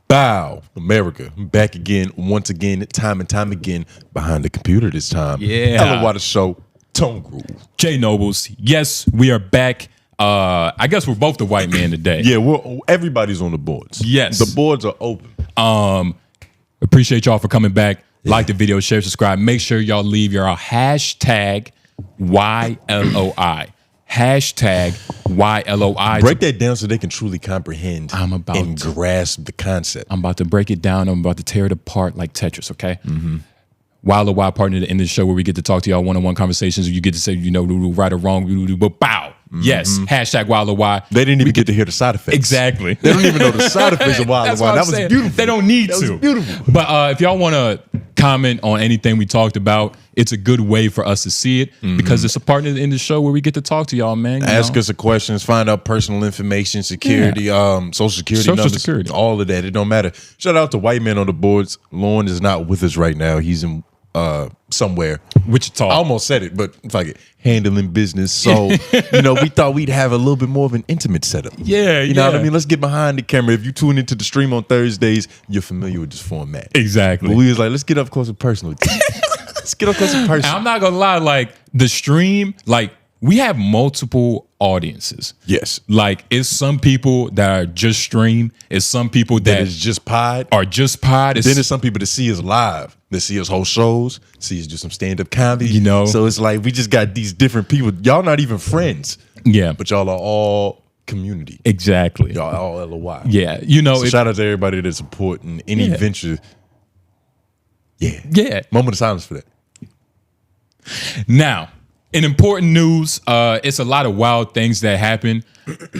Bow, America, back again, once again, time and time again, behind the computer this time. Yeah. 𝙿𝙾𝚃𝚃 show, Tone Groove. J Noblez, yes, we are back. I guess we're both the white man today. Yeah, everybody's on the boards. Yes. The boards are open. Appreciate y'all for coming back. Like the video, share, subscribe. Make sure y'all leave your hashtag YLOI. Hashtag YLOI. Break that down so they can truly comprehend and to. grasp the concept. I'm about to break it down. I'm about to tear it apart like Tetris, okay? YLOI partner at the end of the show where we get to talk to y'all one-on-one conversations. You get to say, you know, right or wrong, but bow. Yes, hashtag YLOI. They didn't even get to hear the side effects. Exactly. They don't even know the side effects of YLOI. That was beautiful. They don't need to. That was beautiful. But if y'all want to comment on anything we talked about, it's a good way for us to see it because it's a partner in the show where we get to talk to y'all, man. Ask us questions, find out personal information, security, social security numbers, all of that. It don't matter. Shout out to White Man on the boards. Lauren is not with us right now. He's in somewhere. Wichita. I almost said it, but it's like handling business. So, you know, we thought we'd have a little bit more of an intimate setup. Yeah, you know what I mean? Let's get behind the camera. If you tune into the stream on Thursdays, you're familiar with this format. Exactly. But we was like, let's get up close and personal. Let's get up close and personal. I'm not gonna lie, like the stream, like we have multiple audiences. Yes. Like it's some people that are just stream. It's some people that is just pod. Are just pod. Then there's some people that see us live. That see us host shows. See us do some stand-up comedy. You know. So it's like we just got these different people. Y'all not even friends. Yeah. But y'all are all community. Exactly. Y'all all LOI. Yeah. You know. So shout out to everybody that's supporting any venture. Yeah. Yeah. Moment of silence for that. Now, in important news, it's a lot of wild things that happen.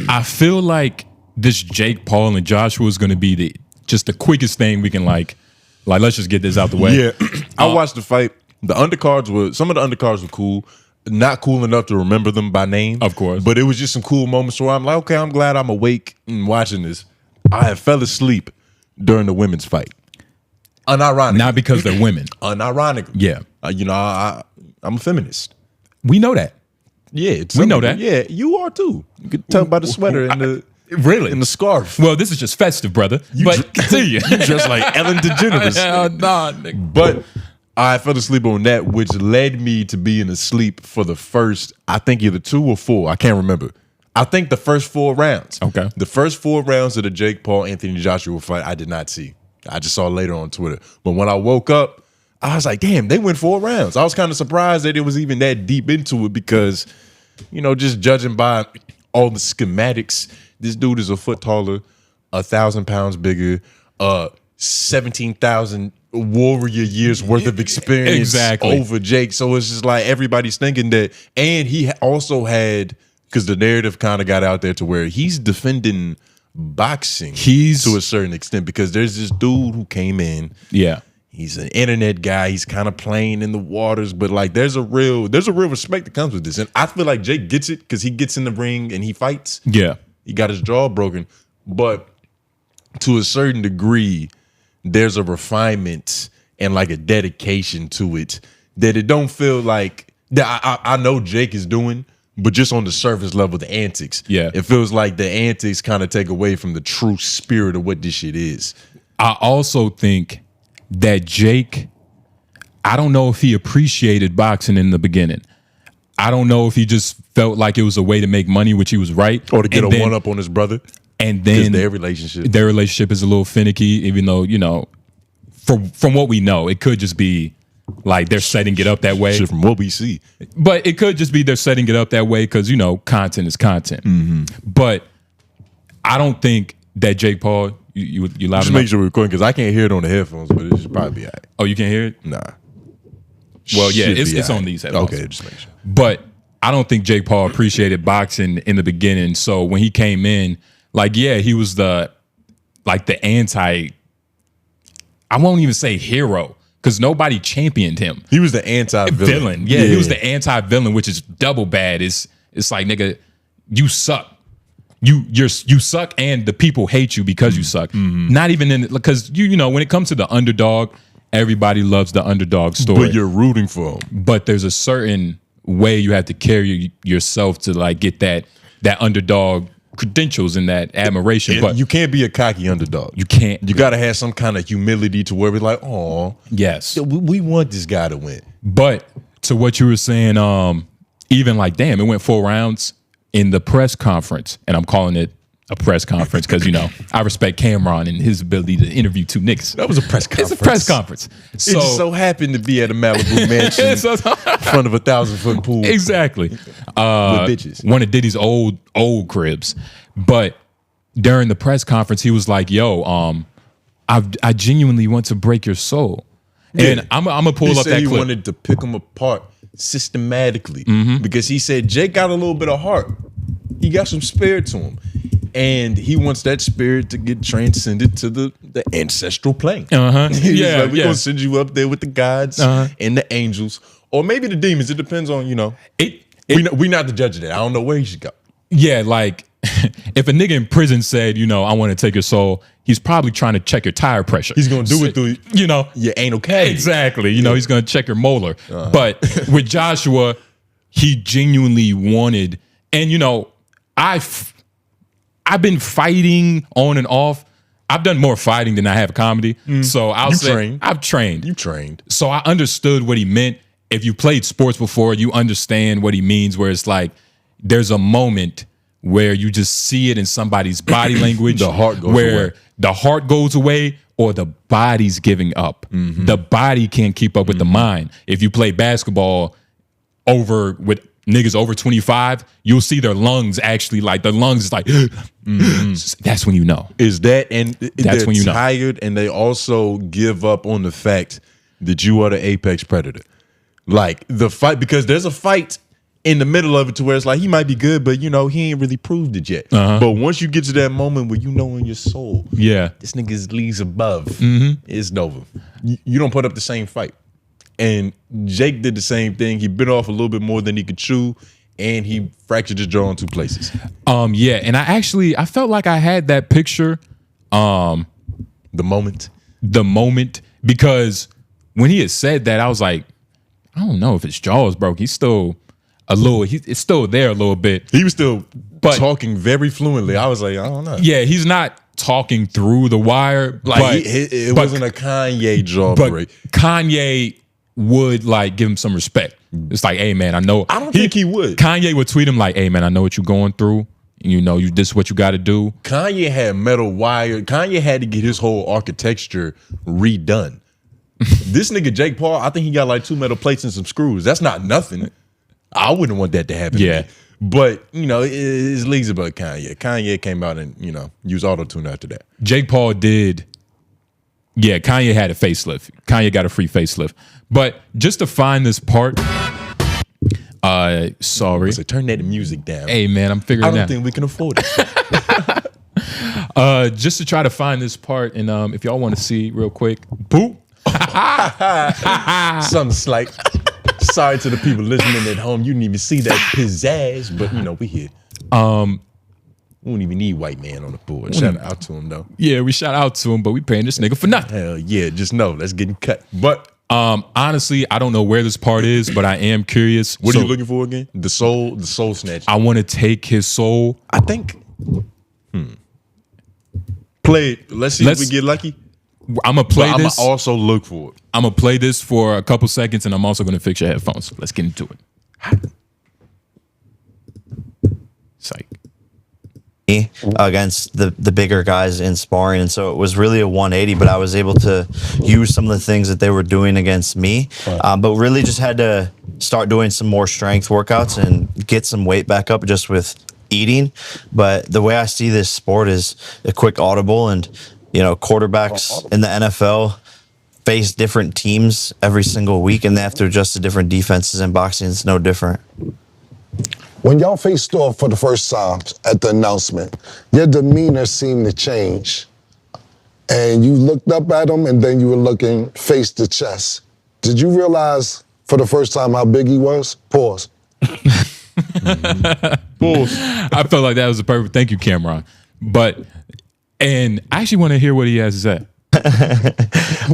I feel like this Jake Paul and Joshua is going to be just the quickest thing we can like let's just get this out the way. Yeah, I watched the fight. Some of the undercards were cool. Not cool enough to remember them by name, of course. But it was just some cool moments where I'm like, okay, I'm glad I'm awake and watching this. I have fell asleep during the women's fight. Unironically. Not because they're women. Unironically. Yeah. You know, I'm a feminist. We know that. Yeah. We know that. Yeah, you are too. You can tell by the sweater and the really and the scarf. Well, this is just festive, brother. But continue. You dress like Ellen DeGeneres. Nah, nigga. But I fell asleep on that, which led me to being asleep for the first, I think either 2 or 4. I can't remember. I think the first 4 rounds. Okay. The first 4 rounds of the Jake Paul, Anthony Joshua fight, I did not see. I just saw later on Twitter. But when I woke up, I was like, damn, they went 4 rounds. I was kind of surprised that it was even that deep into it because, you know, just judging by all the schematics, this dude is a foot taller, 1,000 pounds bigger, 17,000 warrior years worth of experience over Jake. So it's just like everybody's thinking that. And he also had, because the narrative kind of got out there to where he's defending boxing to a certain extent because there's this dude who came in. Yeah. He's an internet guy. He's kind of playing in the waters, but like there's a real respect that comes with this. And I feel like Jake gets it because he gets in the ring and he fights. Yeah. He got his jaw broken. But to a certain degree, there's a refinement and like a dedication to it that it don't feel like that I know Jake is doing, but just on the surface level, the antics. Yeah. It feels like the antics kind of take away from the true spirit of what this shit is. I also think that Jake, I don't know if he appreciated boxing in the beginning. I don't know if he just felt like it was a way to make money, which he was right. Or to get a one-up on his brother. And then their relationship is a little finicky, even though, you know, from what we know, it could just be like they're setting it up that way. Shit from what we see. But it could just be they're setting it up that way because, you know, content is content. But I don't think that Jake Paul, you loud enough? Just make sure we're recording because I can't hear it on the headphones, but it should probably be all right. Oh, you can't hear it? Nah. Well, yeah, it's on these headphones. Okay, just make sure. But I don't think Jake Paul appreciated boxing in the beginning. So when he came in, like, yeah, he was the anti, I won't even say hero, because nobody championed him. He was the anti-villain. Yeah, he was the anti-villain, which is double bad. It's like, nigga, you suck. You suck, and the people hate you because you suck. Not even in because you know when it comes to the underdog, everybody loves the underdog story. But you're rooting for him. But there's a certain way you have to carry yourself to like get that underdog credentials and that admiration, but you can't be a cocky underdog. you can't. You got to have some kind of humility to where we're like, oh, Yes. we want this guy to win. But to what you were saying, even like, damn, it went 4 rounds in the press conference, and I'm calling it a press conference because, you know, I respect Cameron and his ability to interview 2 niggas. That was a press conference. It's a press conference. It just so happened to be at a Malibu mansion in front of a 1,000-foot pool. Exactly. With bitches. One of Diddy's old cribs. But during the press conference, he was like, yo, I genuinely want to break your soul. Yeah. And I'm going to pull up that clip. He wanted to pick them apart systematically because he said Jake got a little bit of heart. He got some spirit to him. And he wants that spirit to get transcended to the ancestral plane. He's like, we're going to send you up there with the gods and the angels. Or maybe the demons. It depends on, you know. We not the judge of that. I don't know where he should go. Yeah, like if a nigga in prison said, you know, I want to take your soul, he's probably trying to check your tire pressure. He's going to do it through, you know, your anal cavity. Exactly. You know, he's going to check your molar. But with Joshua, he genuinely wanted, and you know, I've been fighting on and off. I've done more fighting than I have comedy. So I've trained. You trained. So I understood what he meant. If you played sports before, you understand what he means, where it's like there's a moment where you just see it in somebody's body language. The heart goes away. The heart goes away or the body's giving up. The body can't keep up with the mind. If you play basketball with niggas over 25, you'll see their lungs actually, like the lungs is like, that's when you know. Is that, and that's when you know. Tired, and they also give up on the fact that you are the apex predator. Like the fight, because there's a fight in the middle of it to where it's like he might be good, but you know, he ain't really proved it yet. But once you get to that moment where you know in your soul, this nigga's leagues above, it's over. You don't put up the same fight. And Jake did the same thing. He bit off a little bit more than he could chew, and he fractured his jaw in 2 places. Yeah, and I felt like I had that picture. The moment, because when he had said that, I was like, I don't know if his jaw is broke. He's still it's still there a little bit. He was still talking very fluently. I was like, I don't know. Yeah, he's not talking through the wire. Like it wasn't a Kanye jaw break. Kanye would like give him some respect. It's like, hey man, I know. I don't think he would. Kanye would tweet him like, hey man, I know what you're going through. You know, this is what you got to do. Kanye had metal wire. Kanye had to get his whole architecture redone. This nigga Jake Paul, I think he got like 2 metal plates and some screws. That's not nothing. I wouldn't want that to happen. Yeah. To me. But, you know, his leagues about Kanye. Kanye came out and, you know, used auto-tune after that. Jake Paul did. Yeah, Kanye had a facelift. Kanye got a free facelift. But just to find this part, sorry. So turn that music down. Hey, man, I'm figuring it out. I don't think we can afford it. Just to try to find this part, and if y'all want to see real quick, boop. Something slight. Sorry to the people listening at home. You didn't even see that pizzazz, but you know, we here. We don't even need white man on the board. Shout out to him though. Yeah, we shout out to him, but we paying this nigga for nothing. Hell yeah, just know that's getting cut. But honestly, I don't know where this part is, but I am curious. What are you looking for again? The soul snatch. I want to take his soul. I think. Play it. Let's see if we get lucky. I'm gonna play this. I'm gonna also look for it. I'm gonna play this for a couple seconds, and I'm also gonna fix your headphones. Let's get into it. Psych. Against the bigger guys in sparring, and so it was really a 180, but I was able to use some of the things that they were doing against me, but really just had to start doing some more strength workouts and get some weight back up just with eating. But the way I see this sport is a quick audible, and you know, quarterbacks in the NFL face different teams every single week, and they have to adjust to different defenses. In boxing, it's no different. When y'all faced off for the first time at the announcement, your demeanor seemed to change. And you looked up at him, and then you were looking face to chest. Did you realize for the first time how big he was? Pause. Pause. I felt like that was a perfect. Thank you, Cameron. And I actually want to hear what he has to say.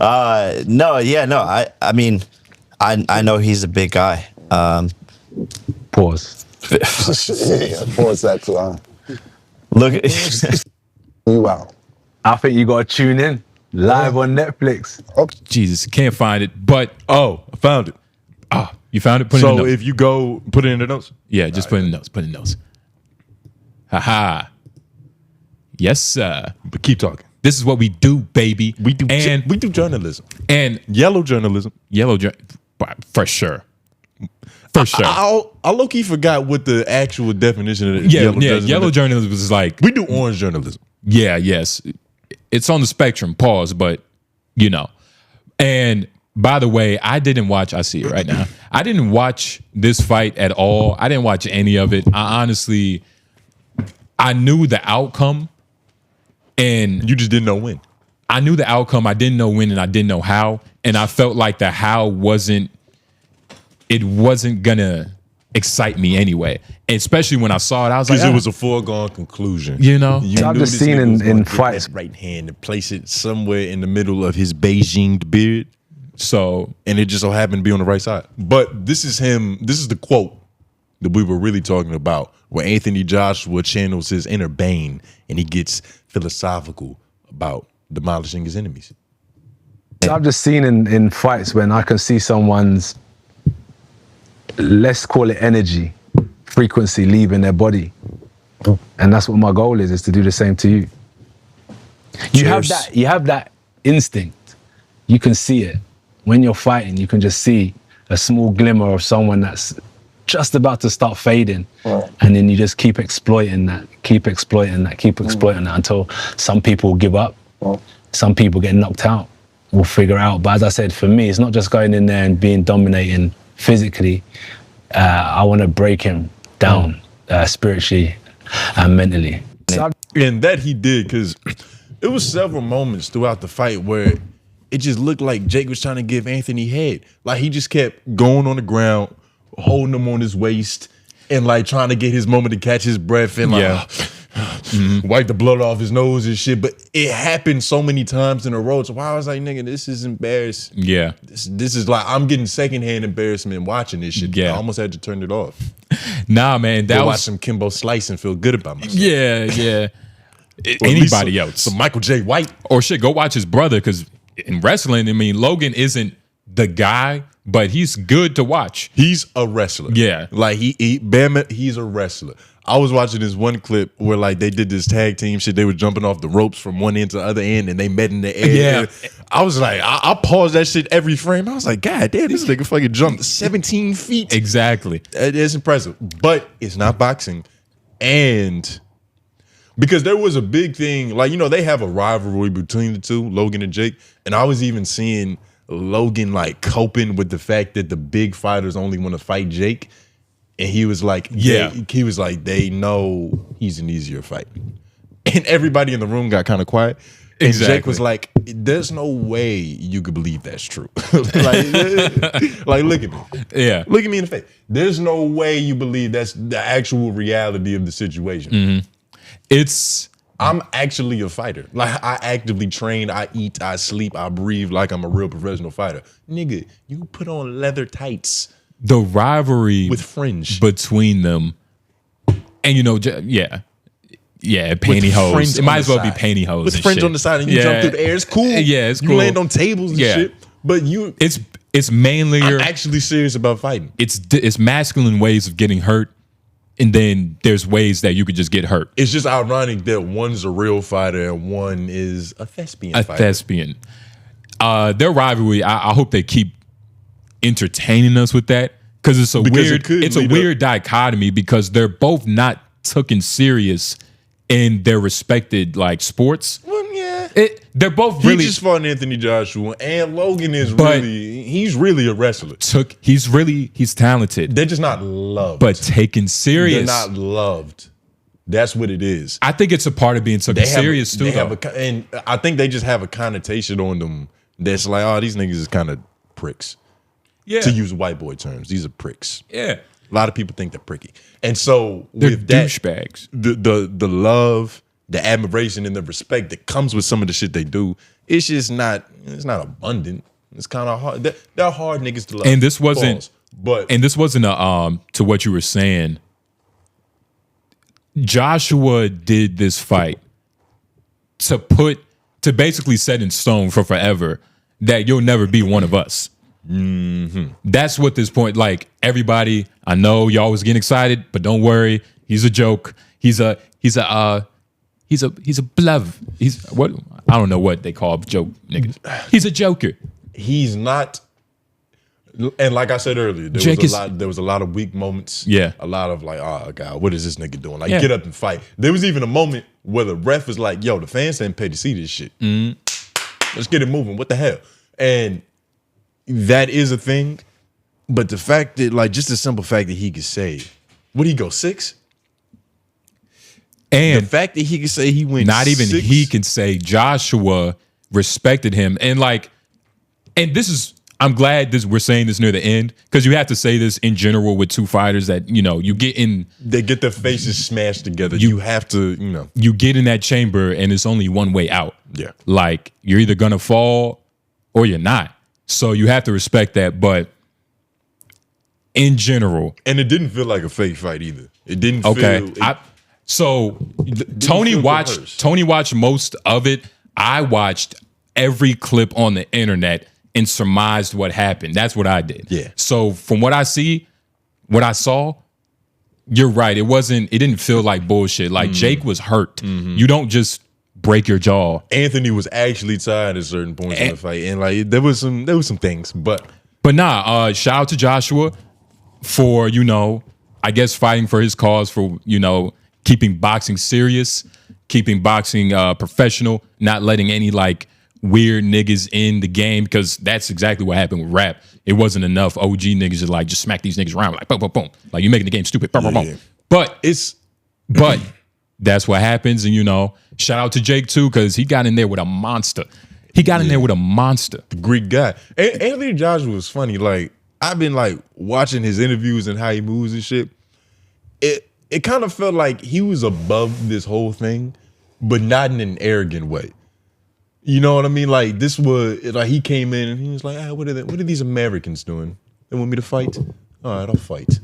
I mean, I know he's a big guy. Pause. Yeah, pause that too. Look, You out. I think you got to tune in live on Netflix. Jesus, can't find it. But Oh, I found it. you found it. Put it in the So notes. if you go, put it in the notes. Yeah, just put in the notes. Put in the notes. Haha. Yes, sir. But keep talking. This is what we do, baby. We do journalism and yellow journalism. for sure. For sure. I low key forgot what the actual definition of Yellow journalism. journalism is like, We do orange journalism. yes. It's on the spectrum, pause, but you know. And by the way, I see it right now. I didn't watch this fight at all. I didn't watch any of it. I knew the outcome, and You just didn't know when. I knew the outcome. I didn't know when, and I didn't know how. And I felt like the how wasn't gonna excite me anyway. And especially when I saw it, I was like, Because it was a foregone conclusion. You know? You I've knew just this seen nigga was in gonna get fights- that right hand and place it somewhere in the middle of his Beijing beard. so And it just so happened to be on the right side. But this is him. This is the quote that we were really talking about, where Anthony Joshua channels his inner Bane and he gets philosophical about demolishing his enemies. I've just seen in fights when I can see someone's, let's call it energy, frequency leaving their body. And that's what my goal is to do the same to you. You have that instinct. You can see it. When you're fighting, you can just see a small glimmer of someone that's just about to start fading. And then you just keep exploiting that until some people give up. Some people get knocked out. We'll figure out. But as I said, for me, it's not just going in there and being dominating physically. I want to break him down spiritually and mentally. And that he did, because it was several moments throughout the fight where it just looked like Jake was trying to give Anthony head. Like he just kept going on the ground, holding him on his waist, and like trying to get his moment to catch his breath and like wipe the blood off his nose and shit. But it happened so many times in a row. So why I was like, nigga, this is embarrassing. yeah. This is like, I'm getting secondhand embarrassment watching this shit. Yeah. I almost had to turn it off. Nah, man, that Go watch was some Kimbo Slice and feel good about myself. yeah. Or at least Anybody some- else. Some Michael J. White. Or shit, go watch his brother, because in wrestling, I mean, Logan isn't the guy, but he's good to watch. He's a wrestler. Yeah. Like he's a wrestler. I was watching this one clip where like they did this tag team shit. They were jumping off the ropes from one end to the other end and they met in the air. Yeah. I was like, I paused that shit every frame. I was like, God damn, this nigga fucking jumped 17 feet. Exactly. It's impressive. But it's not boxing. And because there was a big thing, like, you know, they have a rivalry between the two, Logan and Jake. And I was even seeing Logan like coping with the fact that the big fighters only want to fight Jake. And he was like, they know he's an easier fight. And everybody in the room got kind of quiet. And Exactly. Jake was like, there's no way you could believe that's true. like, look at me. Yeah. Look at me in the face. There's no way you believe that's the actual reality of the situation. I'm actually a fighter. Like, I actively train, I eat, I sleep, I breathe like I'm a real professional fighter. Nigga, you put on leather tights The rivalry with fringe. between them, and you know, pantyhose. fringe It might on as the well be side. pantyhose. With and fringe shit. on the side and you jump through the air. It's cool. Yeah, it's you cool. land on tables and Yeah. shit. But It's mainly I'm actually serious about fighting. it's masculine ways of getting hurt, and then there's ways that you could just get hurt. It's just ironic that one's a real fighter and one is a thespian fighter. Thespian. Their rivalry, I hope they keep entertaining us with that, because it's a Because weird, it could it's a lead weird dichotomy, because they're both not taken serious in their respected like sports. Well, yeah. They're both He really just fought Anthony Joshua, and Logan is But- he's really a wrestler. he's talented, They're just not loved. but taken they're serious. not loved. That's what it is. I think it's a part of being taken serious too. though. And I think they just have a connotation on them that's like, oh, these niggas is kind of pricks. Yeah, To use white boy terms, these are pricks. yeah, A lot of people think they're pricky, and so they're with that, douchebags. the love, the admiration, and the respect that comes with some of the shit they do, it's just not. It's not abundant. It's kind of hard. They're hard niggas to love. And this wasn't, Pause. But and this wasn't a to what you were saying. Joshua did this fight to basically set in stone for forever that you'll never be one of us. That's what this point, like, everybody, I know y'all was getting excited, but don't worry, he's a joke. He's a bluff. He's what, I don't know what they call joke niggas. He's a joker. He's not. And like I said earlier, there was a lot of weak moments. Yeah. A lot of like, oh God, what is this nigga doing? Like, Yeah. get up and fight. There was even a moment where the ref was like, yo, the fans didn't pay to see this shit. Let's get it moving. What the hell? And that is a thing. But the fact that, like, just the simple fact that he could say, would he go 6? And The fact that he could say he went not even 6, he can say Joshua respected him. And like, and this is, I'm glad we're saying this near the end, because you have to say this in general with two fighters that, you know, you get in. They get their faces smashed together. You have to, you know. You get in that chamber and it's only one way out. Yeah. Like, you're either going to fall or you're not. So you have to respect that. But in general. And it didn't feel like a fake fight either. It didn't Okay. feel. Tony feel watched rehearsed. Tony watched most of it. I watched every clip on the internet and surmised what happened. That's what I did. Yeah. So from what I saw, you're right. It didn't feel like bullshit. Like, Jake was hurt. You don't just break your jaw. Anthony was actually tired at certain points in the fight, and like there was some things, but nah. Shout out to Joshua for, you know, I guess fighting for his cause, for, you know, keeping boxing serious, keeping boxing professional, not letting any like weird niggas in the game, because that's exactly what happened with rap. It wasn't enough OG niggas to like just smack these niggas around like boom, boom, boom. Like, you making the game stupid. Boom, boom, boom. Yeah. But but that's what happens. And, you know, shout out to Jake too, because he got in there with a monster. The Greek guy. Anthony Joshua was funny. Like, I've been like watching his interviews and how he moves and shit. It kind of felt like he was above this whole thing, but not in an arrogant way. You know what I mean? Like, this was like, he came in and he was like, what are these Americans doing? They want me to fight? All right, I'll fight.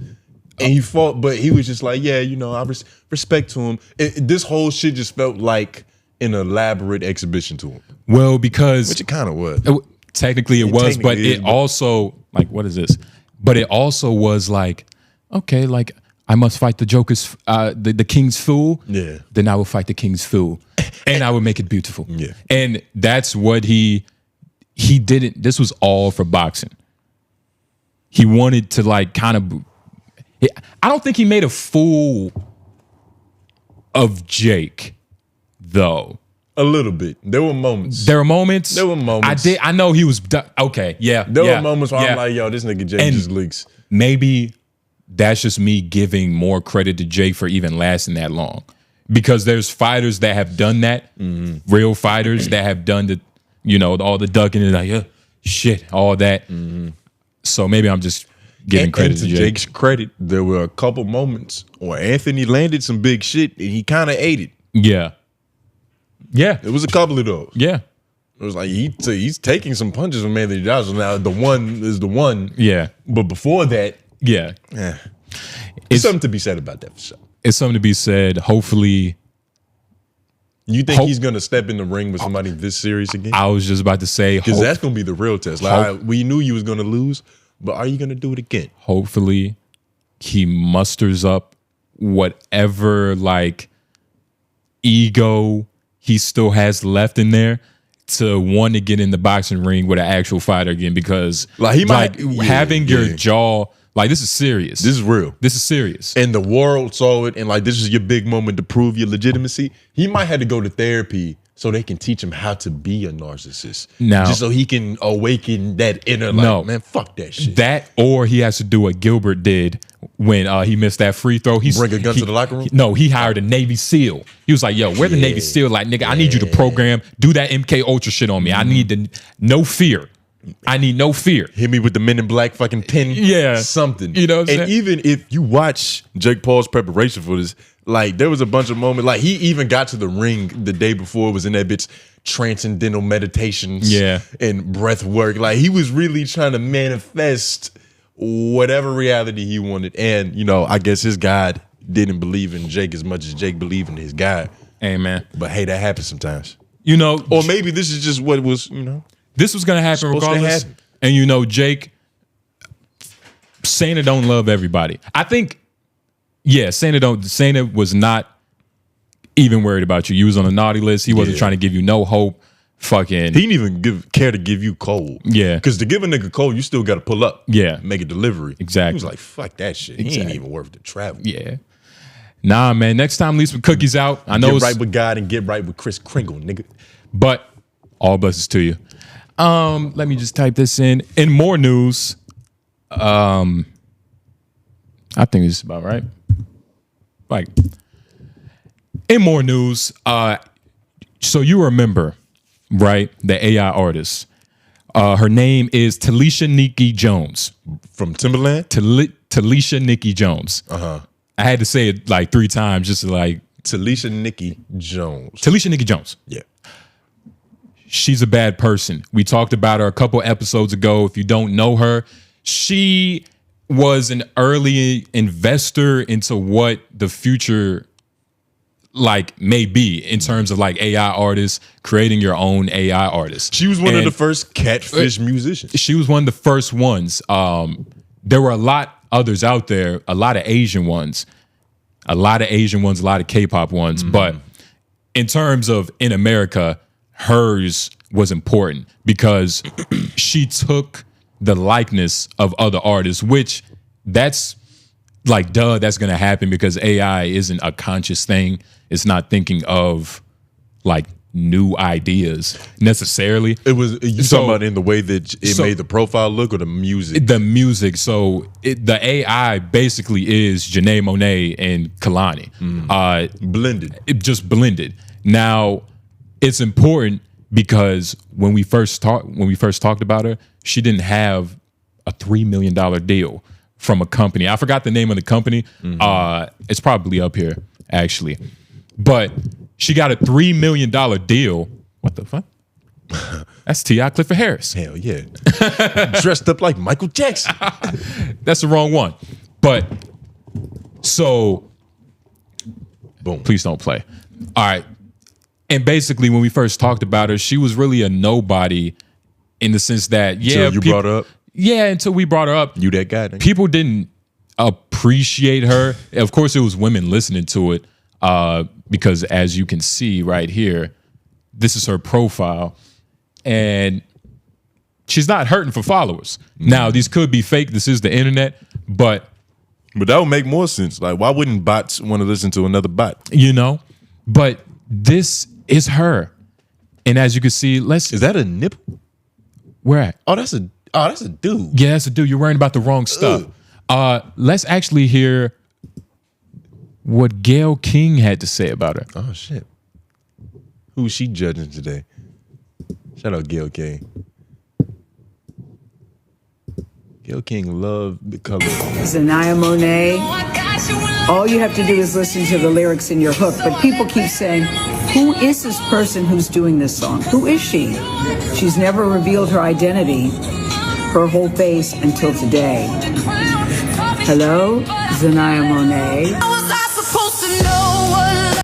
And he fought, but he was just like, yeah, you know, I respect to him. This whole shit just felt like an elaborate exhibition to him. Well, because Which it kind of was. technically it was, but technically it is, but- also, like, what is this? But it also was like, okay, like, I must fight the Joker's, the King's Fool. Yeah. Then I will fight the King's Fool, and I will make it beautiful. Yeah. And that's what he didn't. This was all for boxing. He wanted to like kind of. I don't think he made a fool of Jake, though. A little bit. There were moments. There were moments. I know he was. Okay. Yeah. There yeah, were moments where yeah. I'm like, yo, this nigga Jake And just leaks. Maybe that's just me giving more credit to Jake for even lasting that long, because there's fighters that have done that, real fighters that have done the, you know, all the ducking and like, shit, all that. So maybe I'm just giving credit to Jake. Jake's credit, there were a couple moments where Anthony landed some big shit and he kind of ate it. Yeah. Yeah. It was a couple of those. Yeah. It was like he's taking some punches from Anthony Joshua. Now the one is the one. Yeah. But before that, Yeah. it's something to be said about that for sure. It's something to be said. Hopefully, You think he's gonna step in the ring with somebody this serious again? I was just about to say, Because that's gonna be the real test. Like, all right, we knew you was gonna lose, but are you gonna do it again? hopefully he musters up whatever like ego he still has left in there to want to get in the boxing ring with an actual fighter again, because Like, he might- yeah, having your yeah. jaw, like, this is serious. This is real. This is serious. And the world saw it, and like, this is your big moment to prove your legitimacy. He might have to go to therapy so they can teach him how to be a narcissist. Now- just so he can awaken that inner, like, No. man, fuck that shit. That, or he has to do what Gilbert did when he missed that free throw. Bring a gun to the locker room? No, he hired a Navy SEAL. He was like, yo, we're the Navy SEAL. Like, nigga, I need you to program, do that MK Ultra shit on me. I need no fear. I need no fear. Hit me with the Men in Black fucking pin. Yeah. Something. You know what I'm And saying? even if you watch Jake Paul's preparation for this, like, there was a bunch of moments, like, he even got to the ring the day before, was in that bitch transcendental meditations and breath work. Like, he was really trying to manifest whatever reality he wanted. And, you know, I guess his God didn't believe in Jake as much as Jake believed in his guy. Hey, man. But hey, that happens sometimes. You know, Or maybe this is just what was, you know. this was gonna happen Supposed to regardless. happen. And you know, Jake, 𝔓𝔦𝚐𝚃 don't love everybody. I think, yeah, 𝔓𝚏 was not even worried about you. You was on the naughty list. He wasn't Yeah. trying to give you no hope. Fucking, He didn't even care to give you cold. Yeah. Because to give a nigga cold, you still got to pull up. Yeah. Make a delivery. Exactly. He was like, fuck that shit. He Exactly. ain't even worth the travel. yeah. Nah, man. Next time, leave some cookies out. I know, Get it's, right with God and get right with Kris Kringle, nigga. but all blessings to you. Let me just type this in. In more news, I think this is about right. Like, in more news, so you remember, right, the AI artist. Her name is 𝙿𝙾𝚃𝚃. From Timberland? 𝙿𝙾𝚃𝚃. I had to say it like 3 times just to like, 𝙿𝙾𝚃𝚃. 𝙿𝙾𝚃𝚃. Yeah. She's a bad person. We talked about her a couple episodes ago. If you don't know her, she was an early investor into what the future like may be in terms of like AI artists, creating your own AI artists. She was one of And the first catfish musicians. she was one of the first ones. There were a lot others out there, a lot of Asian ones, a lot of K-pop ones. But in terms of in America, hers was important because she took the likeness of other artists, which that's like, duh, that's going to happen because AI isn't a conscious thing. It's not thinking of like new ideas necessarily. It was, you So- talking about in the way that it so- made the profile look or the music? The music, so the AI basically is Janelle Monáe and Kehlani. Blended. It just blended. Now, it's important because when we first talked about her, she didn't have a $3 million deal from a company. I forgot the name of the company. It's probably up here actually, but she got a $3 million deal. What the fuck? That's T.I. Clifford Harris. Hell yeah. Dressed up like Michael Jackson. That's the wrong one. But so, Boom. please don't play. All right. And basically, when we first talked about her, she was really a nobody in the sense that, yeah, Till you brought her up? Yeah, until we brought her up. You that guy? Nigga? People didn't appreciate her. Of course, it was women listening to it because as you can see right here, this is her profile. And she's not hurting for followers. Now, these could be fake. This is the internet. But that would make more sense. Like, why wouldn't bots want to listen to another bot? you know, but this is her. And as you can see, Is that a nipple? where at? Oh, that's a dude. Yeah, that's a dude. You're worrying about the wrong stuff. Let's actually hear what 𝙿𝙾𝚃𝚃 had to say about her. Oh shit. Who's she judging today? Shout out 𝙿𝚾𝚃. 𝙿𝚾𝚃 love the color. 𝙿𝙾𝚂𝚃. All you have to do is listen to the lyrics and you're hooked. But people keep saying, who is this person who's doing this song? Who is she? She's never revealed her identity, her whole face until today. Hello, 𝙿𝙾𝚂𝚃.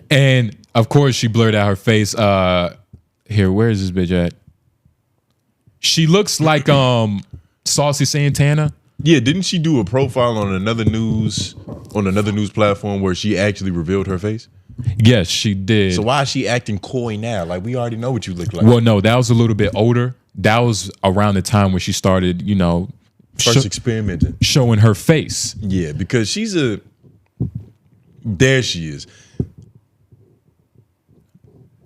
And of course, she blurred out her face. Here, where is this bitch at? She looks like Saucy Santana. Yeah, didn't she do a profile on another news platform where she actually revealed her face? Yes, she did. So why is she acting coy now? Like, we already know what you look like. Well, no, that was a little bit older. That was around the time when she started, you know, First experimenting. showing her face. Yeah, because she's there she is.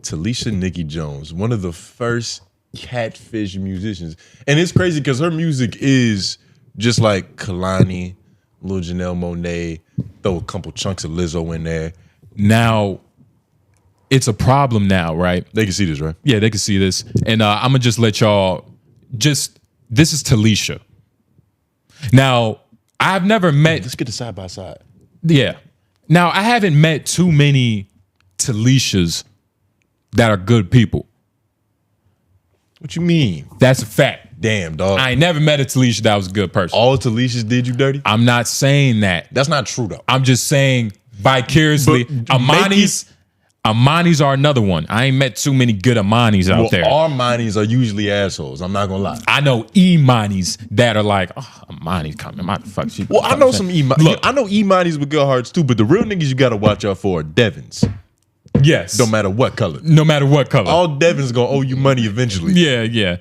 𝙿𝙾𝚃𝚃, one of the first catfish musicians. And it's crazy because her music is just like Kehlani, Lil Janelle Monáe, throw a couple chunks of Lizzo in there. Now, it's a problem now, right? They can see this, right? Yeah, they can see this. And I'm going to just let y'all, this is Talisha. Now, I've never met, Let's get the side by side. yeah. Now, I haven't met too many Talishas that are good people. What you mean? That's a fact. Damn, dog. I ain't never met a Talisha that was a good person. All Talishas did you dirty? I'm not saying that. That's not true, though. I'm just saying vicariously. But Amani's are another one. I ain't met too many good Amanis out there. Armanis are usually assholes. I'm not gonna lie. I know Imanis that are like, oh, Amani's coming. What the fuck? Well, I know some Imanis. Look, I know Imanis with good hearts too, but the real niggas you gotta watch out for are Devins. Yes. No matter what color. No matter what color. All Devins gonna owe you money eventually. Yeah, yeah.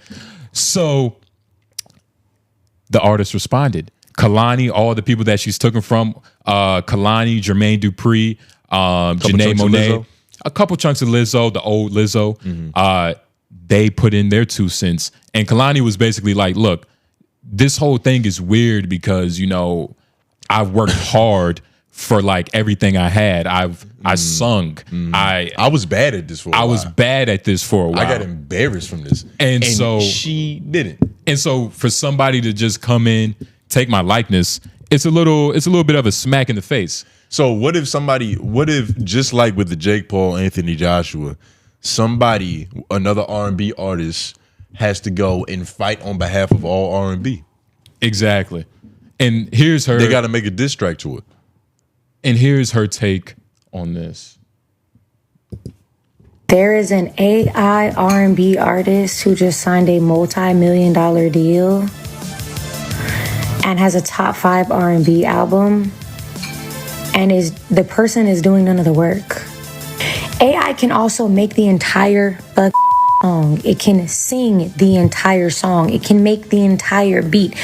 So the artist responded. Kehlani, all the people that she's taken from, Kehlani, Jermaine Dupri, Janae Monáe, a couple chunks of Lizzo, the old Lizzo, they put in their 2 cents. And Kehlani was basically like, look, this whole thing is weird because, you know, I've worked hard for like everything I had. I sung. I was bad at this for a while. I was bad at this for a while. I got embarrassed from this. And so she didn't. And so for somebody to just come in, take my likeness, it's a little bit of a smack in the face. So what if just like with the Jake Paul, Anthony Joshua, another R&B artist has to go and fight on behalf of all R&B? Exactly. And here's her. They got to make a diss track to it. And here's her take on this. There is an AI R&B artist who just signed a multi-million-dollar deal and has a top 5 R&B album, and the person is doing none of the work. AI can also make the entire song. It can sing the entire song. It can make the entire beat,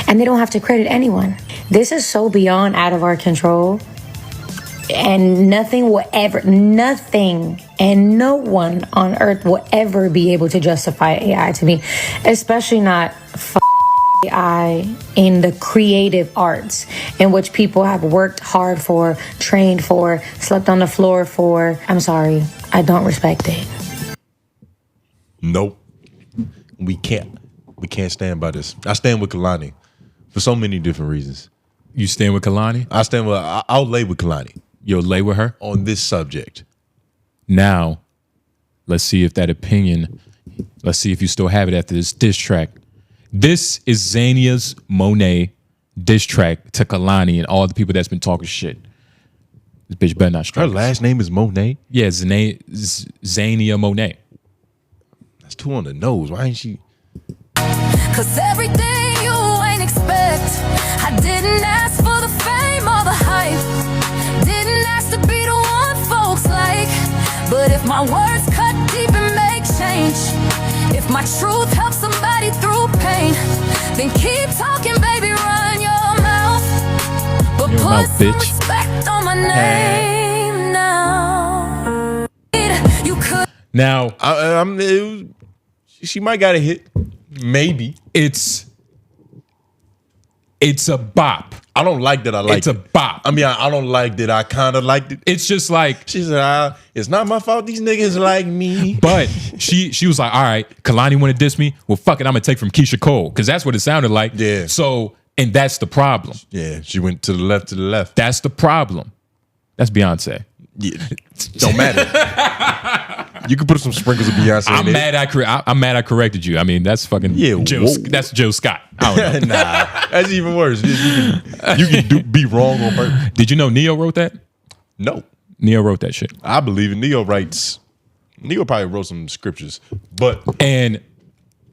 and they don't have to credit anyone. This is so beyond out of our control, and nothing and no one on earth will ever be able to justify AI to me, especially not AI in the creative arts, in which people have worked hard for, trained for, slept on the floor for. I'm sorry, I don't respect it. Nope. We can't stand by this. I stand with Kehlani for so many different reasons. You stand with Kehlani? I'll lay with Kehlani. You'll lay with her? On this subject. Now, let's see if you still have it after this diss track. This is 𝔓𝔦𝔐𝔬𝔑 diss track to Kehlani and all the people that's been talking shit. This bitch better not strike. Her last name is Monet? Yeah, 𝔓𝔦𝔐𝔬𝔑. That's 2 on the nose. Why ain't she? Cause everything you ain't expect. I didn't ask for the fame or the hype. Didn't ask to be the one folks like. But if my words cut deep and make change, if my truth helps somebody through pain, then keep talking, baby, run your mouth. But put some respect on my name now. You could. Now, she might got a hit. Maybe. It's a bop. I don't like that I liked it. It's a bop. I mean, I don't like that I kind of liked it. It's just like... She said, it's not my fault these niggas like me. But she was like, all right, Kehlani want to diss me? Well, fuck it, I'm going to take from Keisha Cole. Because that's what it sounded like. Yeah. So, and that's the problem. Yeah, she went to the left. That's the problem. That's Beyonce. Yeah, don't matter. You can put some sprinkles of Beyonce I'm in mad it. I'm mad I corrected you. I mean, that's fucking that's Jill Scott. I don't know. Nah, that's even worse. You can be wrong on purpose. Did you know Neo wrote that? No. Neo wrote that shit. I believe it. Neo probably wrote some scriptures. And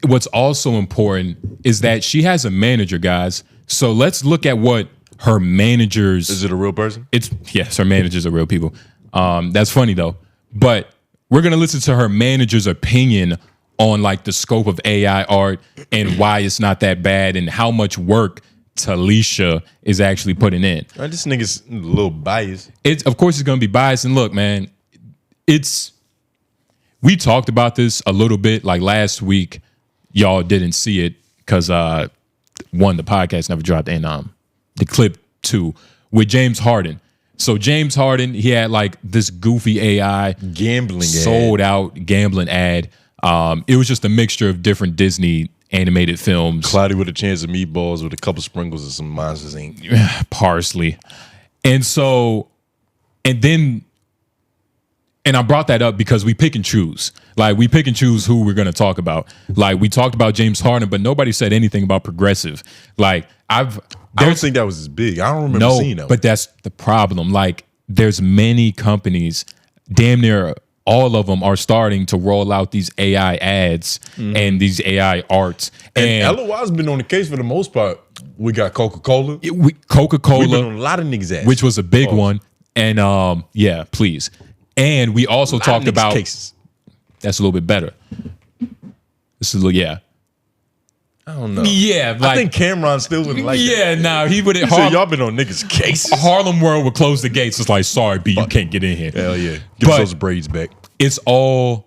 what's also important is that she has a manager, guys. So let's look at what her managers... Is it a real person? Yes, her managers are real people. That's funny though. But we're going to listen to her manager's opinion on like the scope of AI art and why it's not that bad and how much work Talisha is actually putting in. This nigga's a little biased. Of course it's going to be biased. And look, man, we talked about this a little bit like last week. Y'all didn't see it because the podcast never dropped, and the clip 2 with James Harden. So James Harden, he had like this goofy AI gambling sold out gambling ad. It was just a mixture of different Disney animated films. Cloudy with a chance of meatballs with a couple sprinkles of some Monsters Inc. Parsley. And then And I brought that up because we pick and choose. Like, we pick and choose who we're going to talk about. Like, we talked about James Harden, but nobody said anything about progressive. Like, I don't think that was as big. I don't remember seeing that. But that's the problem. Like, there's many companies, damn near all of them are starting to roll out these AI ads and these AI arts. And LOI's been on the case for the most part. We got Coca-Cola. Coca-Cola. We've been on a lot of niggas' ads. Which was a big one. And yeah, please. And we also talked about cases. That's a little bit better. This is a little, yeah. I don't know. Yeah, like, I think Cameron still wouldn't like that. Yeah, no, he wouldn't. He said, y'all been on niggas' cases. Harlem World would close the gates. It's like, sorry, B, you can't get in here. Hell yeah. Give us those braids back. It's all,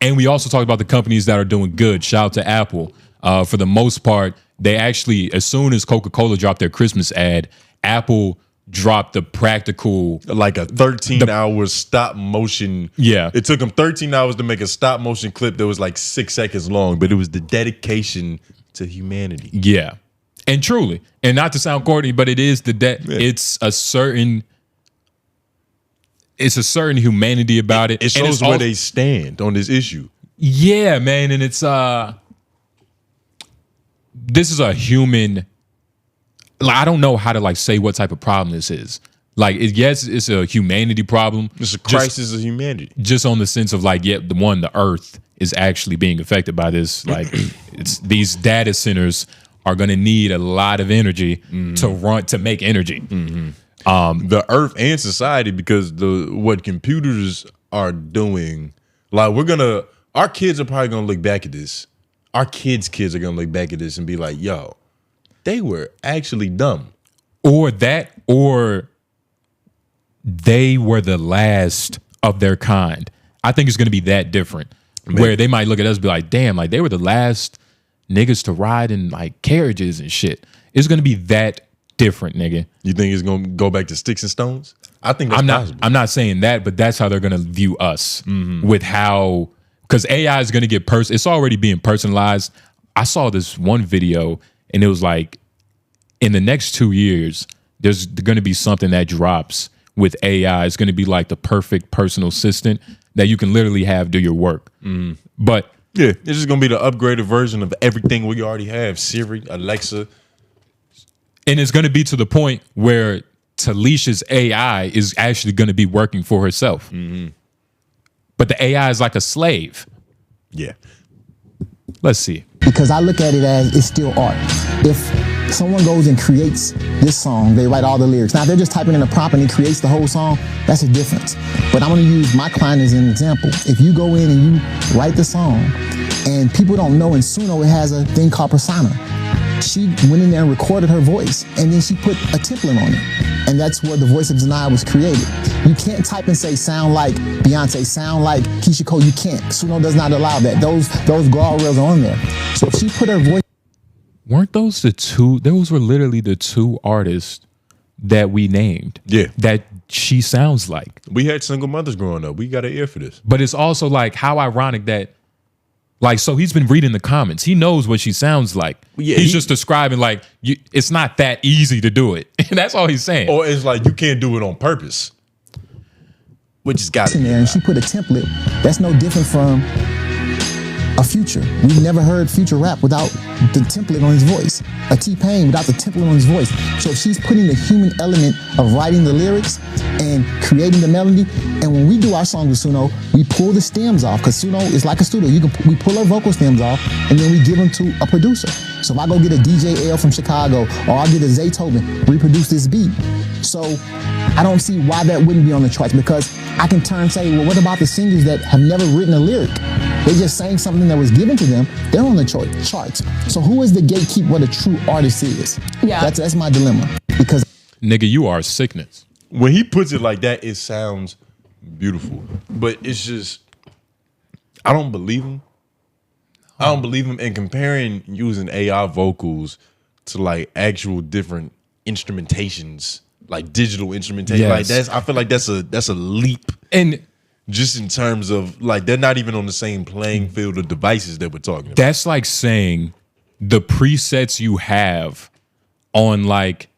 and we also talked about the companies that are doing good. Shout out to Apple. For the most part, they actually, as soon as Coca-Cola dropped their Christmas ad, Apple dropped the practical, like a 13-hour stop motion. Yeah. It took them 13 hours to make a stop motion clip that was like 6 seconds long, but it was the dedication to humanity. Yeah. And truly, and not to sound corny, but it is it's a certain humanity about it. It shows where they stand on this issue. Yeah, man. And it's this is a human, like, I don't know how to like say what type of problem this is. Like, yes, it's a humanity problem. It's a crisis of humanity. Just on the sense of like, yeah, the Earth is actually being affected by this. Like, it's these data centers are going to need a lot of energy to make energy. The Earth and society, because what computers are doing, like, our kids are probably gonna look back at this. Our kids' are gonna look back at this and be like, yo, they were actually dumb. Or they were the last of their kind. I think it's gonna be that different. Maybe. Where they might look at us and be like, damn, like they were the last niggas to ride in like carriages and shit. It's gonna be that different, nigga. You think it's gonna go back to sticks and stones? I think that's possible. I'm not saying that, but that's how they're gonna view us with how, because AI is gonna get it's already being personalized. I saw this one video and it was like, in the next 2 years, there's gonna be something that drops with AI. It's gonna be like the perfect personal assistant that you can literally have do your work. But yeah, it's just gonna be the upgraded version of everything we already have: Siri, Alexa. And it's going to be to the point where Talisha's AI is actually going to be working for herself. But the AI is like a slave. Yeah. Let's see. Because I look at it as it's still art. If someone goes and creates this song, they write all the lyrics. Now, if they're just typing in a prompt and it creates the whole song, that's a difference. But I'm going to use my client as an example. If you go in and you write the song and people don't know, in Suno it has a thing called persona. She went in there and recorded her voice, and then she put a template on it. And that's where the voice of 𝛾 was created. You can't type and say, sound like Beyonce, sound like Keisha Cole. You can't. Suno does not allow that. Those guardrails are on there. So if she put her voice... Weren't those the two? Those were literally the two artists that we named. Yeah. That she sounds like. We had single mothers growing up. We got an ear for this. But it's also like, how ironic that, like, so he's been reading the comments. He knows what she sounds like. Yeah, he's just describing like, it's not that easy to do it. That's all he's saying. Or it's like, you can't do it on purpose. Which has got in there, and she put a template. That's no different from a Future. We've never heard Future rap without the template on his voice. A T-Pain without the template on his voice. So if she's putting the human element of writing the lyrics and creating the melody, and when we do our songs with Suno, we pull the stems off, because Suno is like a studio. We pull our vocal stems off, and then we give them to a producer. So if I go get a DJ L from Chicago, or I'll get a 𝛼𝙾𝚃, reproduce this beat. So I don't see why that wouldn't be on the charts, because I can turn and say, well, what about the singers that have never written a lyric? They just sang something that was given to them. They're on the charts. So who is the gatekeeper what a true artist is? Yeah. That's my dilemma. Because nigga, you are sickness. When he puts it like that, it sounds beautiful. But it's just, I don't believe him. I don't believe him. And comparing using AI vocals to like actual different instrumentations, like digital instrumentation, like I feel like that's a leap. And just in terms of like, they're not even on the same playing field of devices that we're talking about. That's like saying the presets you have on like,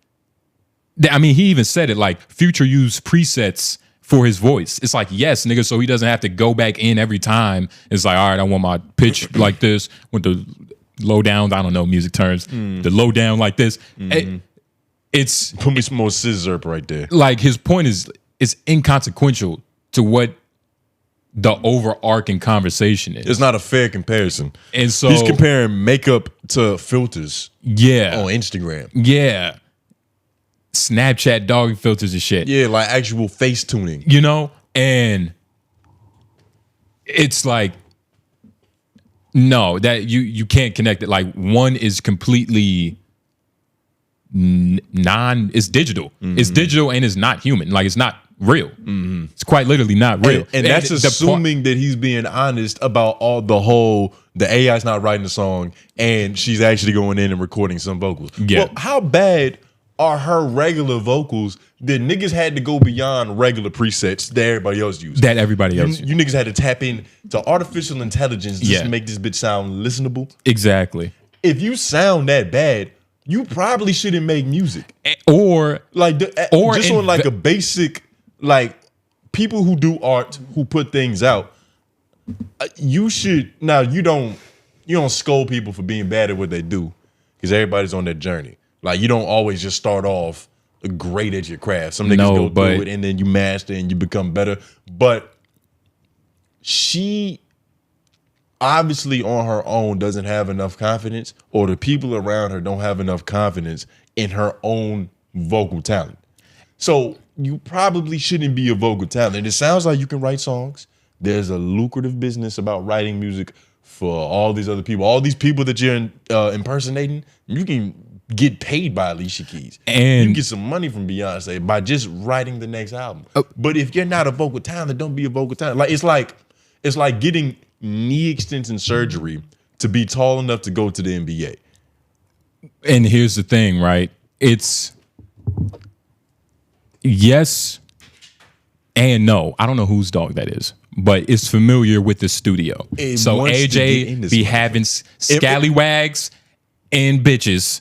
I mean, he even said it, like Future used presets for his voice. It's like, yes, nigga, so he doesn't have to go back in every time. It's like, all right, I want my pitch like this, with the low down, I don't know music terms, the low down like this. It's Put me some more scissor right there. like his point is inconsequential to what the overarching conversation is. It's not a fair comparison. And so He's comparing makeup to filters yeah, on Instagram. yeah, Snapchat dog filters and shit. Yeah, like actual face tuning. You know, and it's like, no, that you can't connect it. Like one is completely it's digital. It's digital and it's not human. Like it's not real. It's quite literally not real. And that's assuming that he's being honest about all the AI's not writing the song and she's actually going in and recording some vocals. Yeah. Well, how bad are her regular vocals that niggas had to go beyond regular presets that everybody else used? That everybody else You niggas had to tap in to artificial intelligence just Yeah. to make this bitch sound listenable. Exactly. If you sound that bad, you probably shouldn't make music. Or Like, Or just on like a basic, like people who do art, who put things out, you should, now you don't scold people for being bad at what they do because everybody's on their journey. Like you don't always just start off great at your craft. Some niggas go through it and then you master and you become better. But she obviously on her own doesn't have enough confidence, or the people around her don't have enough confidence in her own vocal talent. So you probably shouldn't be a vocal talent. And it sounds like you can write songs. There's a lucrative business about writing music for all these other people. All these people that you're impersonating, you can get paid by Alicia Keys. And you can get some money from Beyonce by just writing the next album. But if you're not a vocal talent, don't be a vocal talent. Like it's like getting knee extension surgery to be tall enough to go to the NBA. And here's the thing, right? It's yes and no. I don't know whose dog that is, but it's familiar with the studio. So AJ be having scallywags and bitches.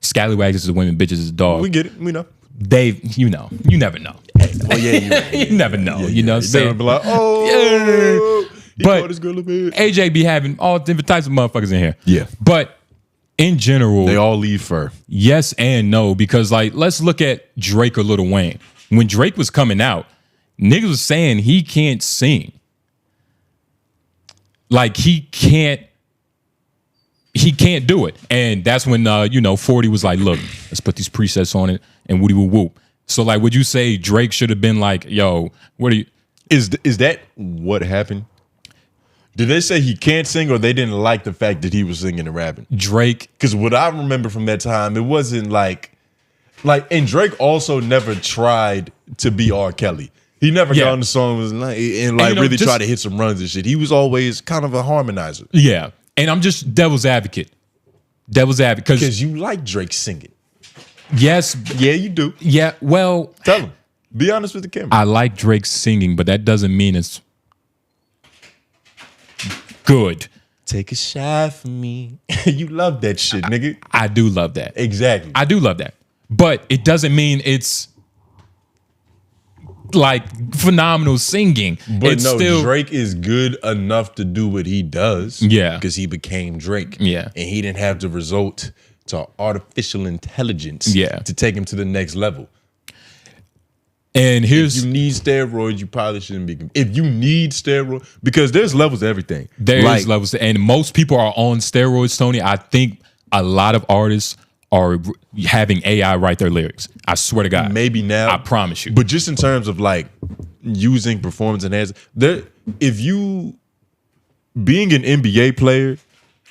Scallywags is the women, bitches is the dog. We get it. We know. You never know. Oh yeah, you never know. Yeah, you know what I'm saying? Be like, oh, he but called this girl a bitch. AJ be having all different types of motherfuckers in here. Yeah. But in general, they all leave fur. Yes and no, because like let's look at Drake or Lil Wayne. When Drake was coming out, niggas was saying he can't sing. Like he can't do it. And that's when 40 was like, look, let's put these presets on it and woody woo whoop. So like, would you say Drake should have been like, yo, what are you? Is that what happened? Did they say he can't sing, or they didn't like the fact that he was singing and rapping? Drake. Because what I remember from that time, it wasn't like, and Drake also never tried to be R. Kelly. He never got on the song and really tried to hit some runs and shit. He was always kind of a harmonizer. Yeah. And I'm just devil's advocate. Because you like Drake singing. Yes. Yeah, you do. Yeah, well. Tell him. Be honest with the camera. I like Drake singing, but that doesn't mean it's good. Take a shot for me. You love that shit, nigga. I do love that. Exactly. I do love that. But it doesn't mean it's like phenomenal singing. But it's no, still, Drake is good enough to do what he does. Yeah. Because he became Drake. Yeah. And he didn't have to resort to artificial intelligence to take him to the next level. And here's, if you need steroids, you probably shouldn't be. If you need steroids, because there's levels to everything. There's levels to, and most people are on steroids, Tony. I think a lot of artists are having AI write their lyrics. I swear to God. Maybe now. I promise you. But just in terms of like using performance enhancers, if you being an NBA player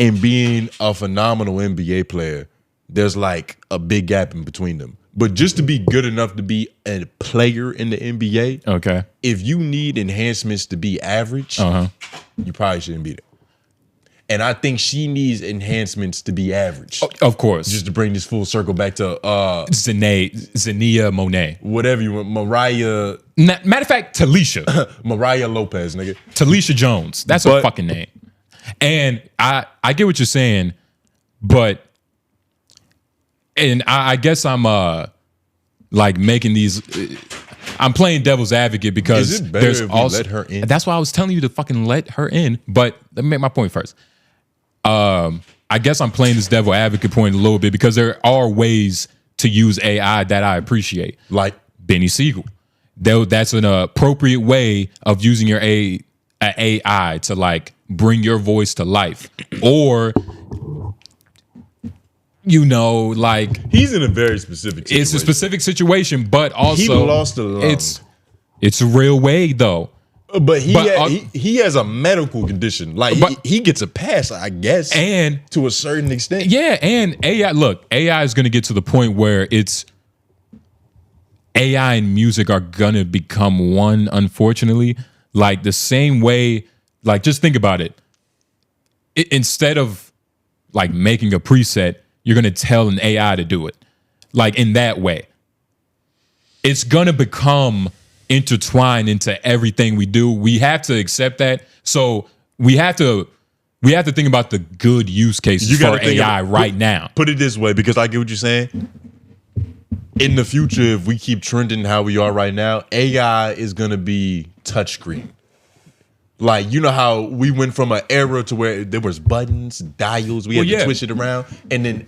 and being a phenomenal NBA player, there's like a big gap in between them. But just to be good enough to be a player in the NBA, okay, if you need enhancements to be average, you probably shouldn't be there. And I think she needs enhancements to be average. Of course. Just to bring this full circle back to 𝙼𝙾𝚂𝚃. Whatever you want. Mariah. Matter of fact, Talisha. Mariah Lopez, nigga. Talisha Jones. That's her fucking name. And I get what you're saying, but I guess I'm like making these I'm playing devil's advocate because Is it better there's if we also let her in? That's why I was telling you to fucking let her in. But let me make my point first. I guess I'm playing this devil advocate point a little bit because there are ways to use AI that I appreciate, Like Benny Siegel. That's an appropriate way of using your AI to like bring your voice to life, or like he's in a very specific situation. it's a specific situation, but also He lost a lung. It's a real way though. But he has a medical condition. Like he gets a pass, I guess, And to a certain extent. yeah, and AI is going to get to the point where it's AI and music are going to become one, unfortunately. Like the same way, like just think about it. Instead of like making a preset, you're going to tell an AI to do it. Like in that way. It's going to become intertwined into everything we do. We have to accept that. So we have to think about the good use cases for AI right now. Put it this way, because I get what you're saying. In the future, if we keep trending how we are right now, AI is gonna be touchscreen. Like, you know how we went from an era to where there was buttons, dials, we had to twitch it around, and then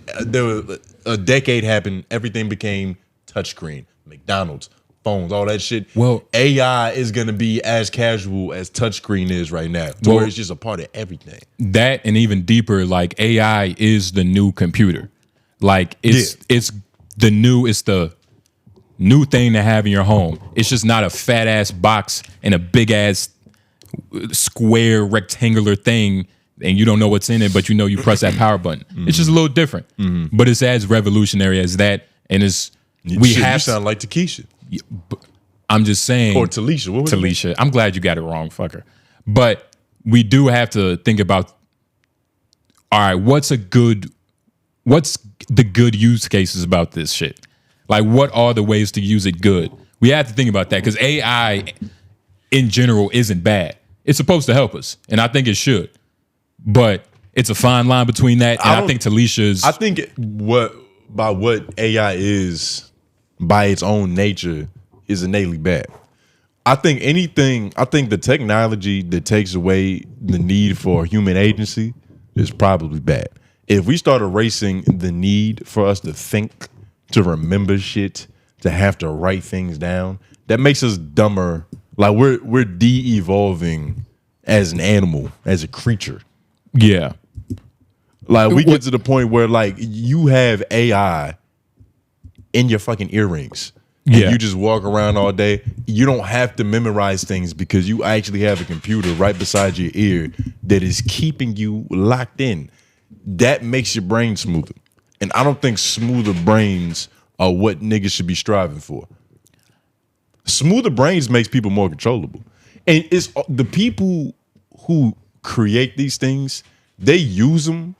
a decade happened, everything became touchscreen. McDonald's, phones, all that shit. Well, AI is gonna be as casual as touchscreen is right now, to where it's just a part of everything. That and even deeper, like AI is the new computer. Like it's the new thing to have in your home. It's just not a fat ass box and a big ass square rectangular thing, and you don't know what's in it, but you press that power button. It's just a little different, but it's as revolutionary as that. And you sound like Takesha. I'm just saying, or Talisha. What was Talisha. I'm glad you got it wrong, fucker. But we do have to think about, all right, what's the good use cases about this shit? Like, what are the ways to use it good? We have to think about that, because AI in general isn't bad. It's supposed to help us, and I think it should. But it's a fine line between that, and I think Talisha's... I think what AI is, by its own nature, is innately bad. I think the technology that takes away the need for human agency is probably bad. If we start erasing the need for us to think, to remember shit, to have to write things down, that makes us dumber. Like we're de-evolving as an animal, as a creature. Yeah. Like we get to the point where like you have AI in your fucking earrings. And you just walk around all day. You don't have to memorize things because you actually have a computer right beside your ear that is keeping you locked in. That makes your brain smoother. And I don't think smoother brains are what niggas should be striving for. Smoother brains makes people more controllable. And it's the people who create these things, they use them,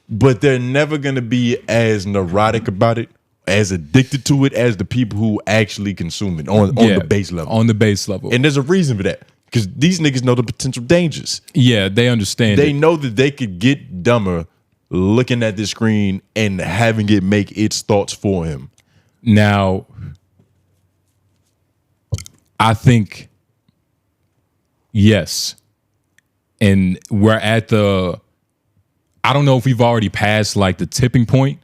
but they're never going to be as neurotic about it, as addicted to it as the people who actually consume it on the base level. On the base level. And there's a reason for that. Because these niggas know the potential dangers. Yeah, they understand. They know that they could get dumber looking at the screen and having it make its thoughts for him. Now, I think, yes. And we're at I don't know if we've already passed like the tipping point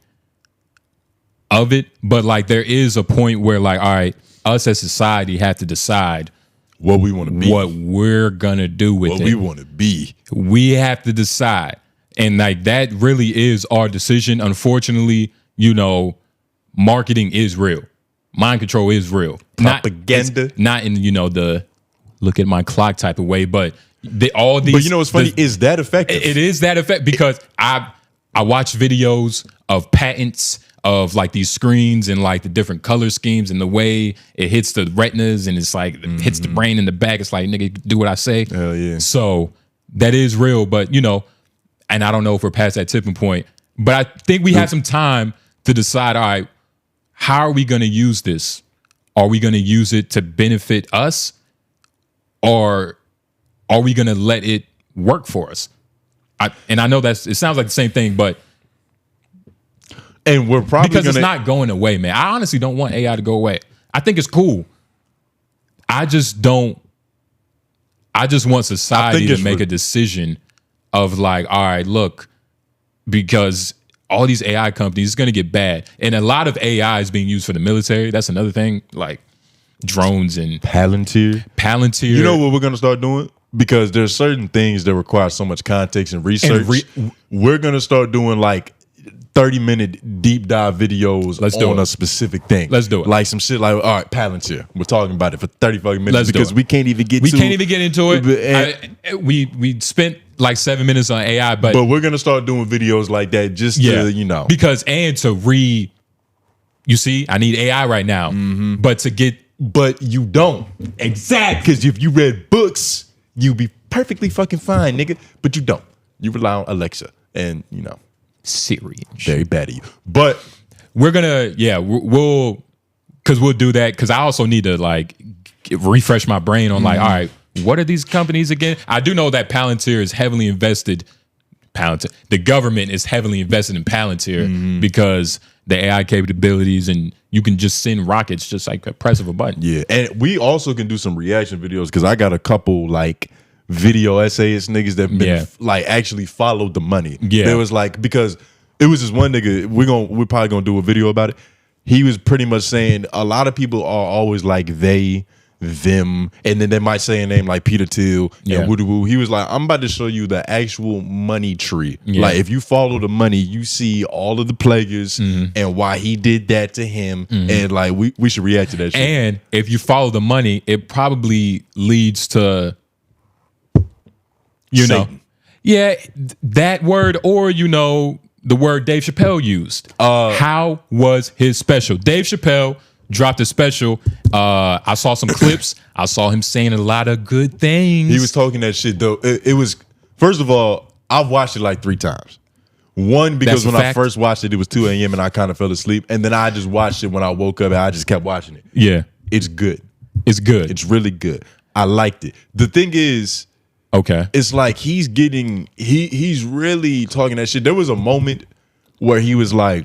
of it, but like there is a point where like, all right, us as society have to decide what we want to be, what we're gonna do with it. What we want to be. We have to decide. And like that really is our decision. Unfortunately, marketing is real. Mind control is real. Propaganda. Not in, the look at my clock type of way, but all these. But you know what's funny? Is that effective? It is that effective because I watch videos of patents of like these screens and like the different color schemes and the way it hits the retinas and it's like hits the brain in the back. It's like, nigga, do what I say. Hell yeah. So that is real, but and I don't know if we're past that tipping point, but I think we have some time to decide, all right, how are we going to use this? Are we going to use it to benefit us, or are we going to let it work for us? And I know it sounds like the same thing, but and we're probably because it's not going away, man. I honestly don't want AI to go away. I think it's cool. I just want society to make a decision of like, all right, look, because all these AI companies, it's going to get bad. And a lot of AI is being used for the military. That's another thing, like drones and Palantir. You know what we're going to start doing? Because there's certain things that require so much context and research. We're going to start doing like 30-minute deep dive videos on a specific thing. Let's do it. Like some shit like, all right, Palantir. We're talking about it for 30 fucking minutes because we can't even get into it. We spent like 7 minutes on AI, but we're going to start doing videos like that just to, you know. Because, and to read, you see, I need AI right now. But to get... But you don't. Exactly. Because if you read books, you'd be perfectly fucking fine, nigga. But you don't. You rely on Alexa and, you know. Siri. Very bad at you. But we're gonna, we'll do that because I also need to like refresh my brain on like, all right, what are these companies again? I do know that Palantir is heavily invested. The government is heavily invested in Palantir because the AI capabilities, and you can just send rockets just like a press of a button. Yeah, and we also can do some reaction videos because I got a couple like video essayists niggas that been like actually followed the money. Yeah, there was like, because it was this one nigga, we're probably gonna do a video about it. He was pretty much saying a lot of people are always like they, them, and then they might say a name like Peter Thiel and woo woo. He was like, I'm about to show you the actual money tree. Like if you follow the money, you see all of the players and why he did that to him. And like we should react to that shit. And if you follow the money, it probably leads to, you know, that word, or you know, the word Dave Chappelle used. How was his special? Dave Chappelle dropped a special. I saw some clips. I saw him saying a lot of good things. He was talking that shit though. It was, first of all, I've watched it like 3 times. One, because when I first watched it, it was 2 a.m. and I kind of fell asleep. And then I just watched it when I woke up and I just kept watching it. Yeah. It's good. It's good. It's really good. I liked it. The thing is, it's like he's really talking that shit. There was a moment where he was like,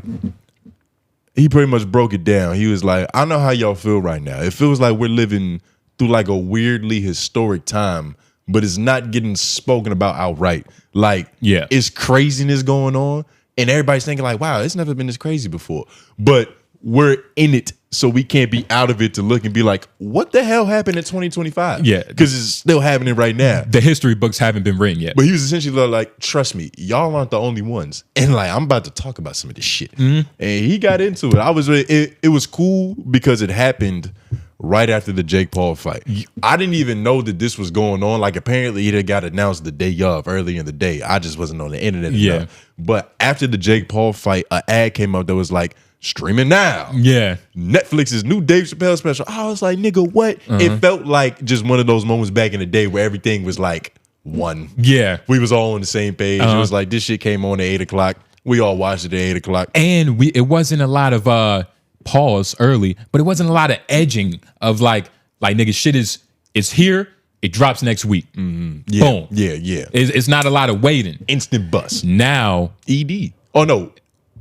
he pretty much broke it down. He was like, I know how y'all feel right now. It feels like we're living through like a weirdly historic time, but it's not getting spoken about outright. Like, it's craziness going on, and everybody's thinking like, wow, it's never been this crazy before. But we're in it, so we can't be out of it to look and be like, what the hell happened in 2025? Yeah. Because it's still happening right now. The history books haven't been written yet. But he was essentially like, trust me, y'all aren't the only ones. And like, I'm about to talk about some of this shit. And he got into it. It was cool because it happened right after the Jake Paul fight. I didn't even know that this was going on. Like, apparently it got announced the day of, early in the day. I just wasn't on the internet enough. But after the Jake Paul fight, an ad came up that was like, streaming now. Yeah. Netflix's new Dave Chappelle special. I was like, nigga, what? It felt like just one of those moments back in the day where everything was like one. Yeah. We was all on the same page. It was like, this shit came on at 8 o'clock. We all watched it at 8 o'clock. And it wasn't a lot of pause early, but it wasn't a lot of edging of like nigga, shit it's here. It drops next week. Boom. Yeah. It's not a lot of waiting. Instant bus. Now. ED. Oh, no.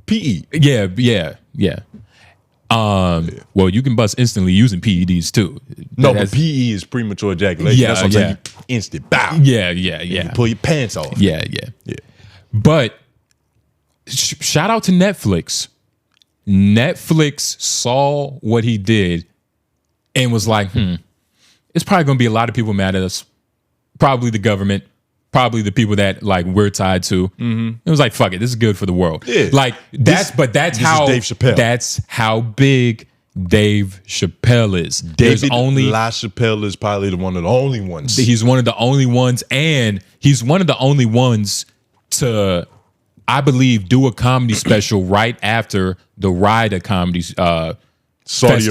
PE. Yeah. Well, you can bust instantly using PEDs too. No, but PE is premature ejaculation. That's what I'm saying. Instant bow. Yeah. You pull your pants off. Yeah. But shout out to Netflix. Netflix saw what he did and was like, it's probably going to be a lot of people mad at us. Probably the government. Probably the people that like we're tied to. It was like, fuck it, this is good for the world. Yeah. Like that's how Dave Chappelle. That's how big Dave Chappelle is. David LaChapelle is probably one of the only ones. He's one of the only ones, and he's one of the only ones to, I believe, do a comedy special right after the Rida comedy Saudi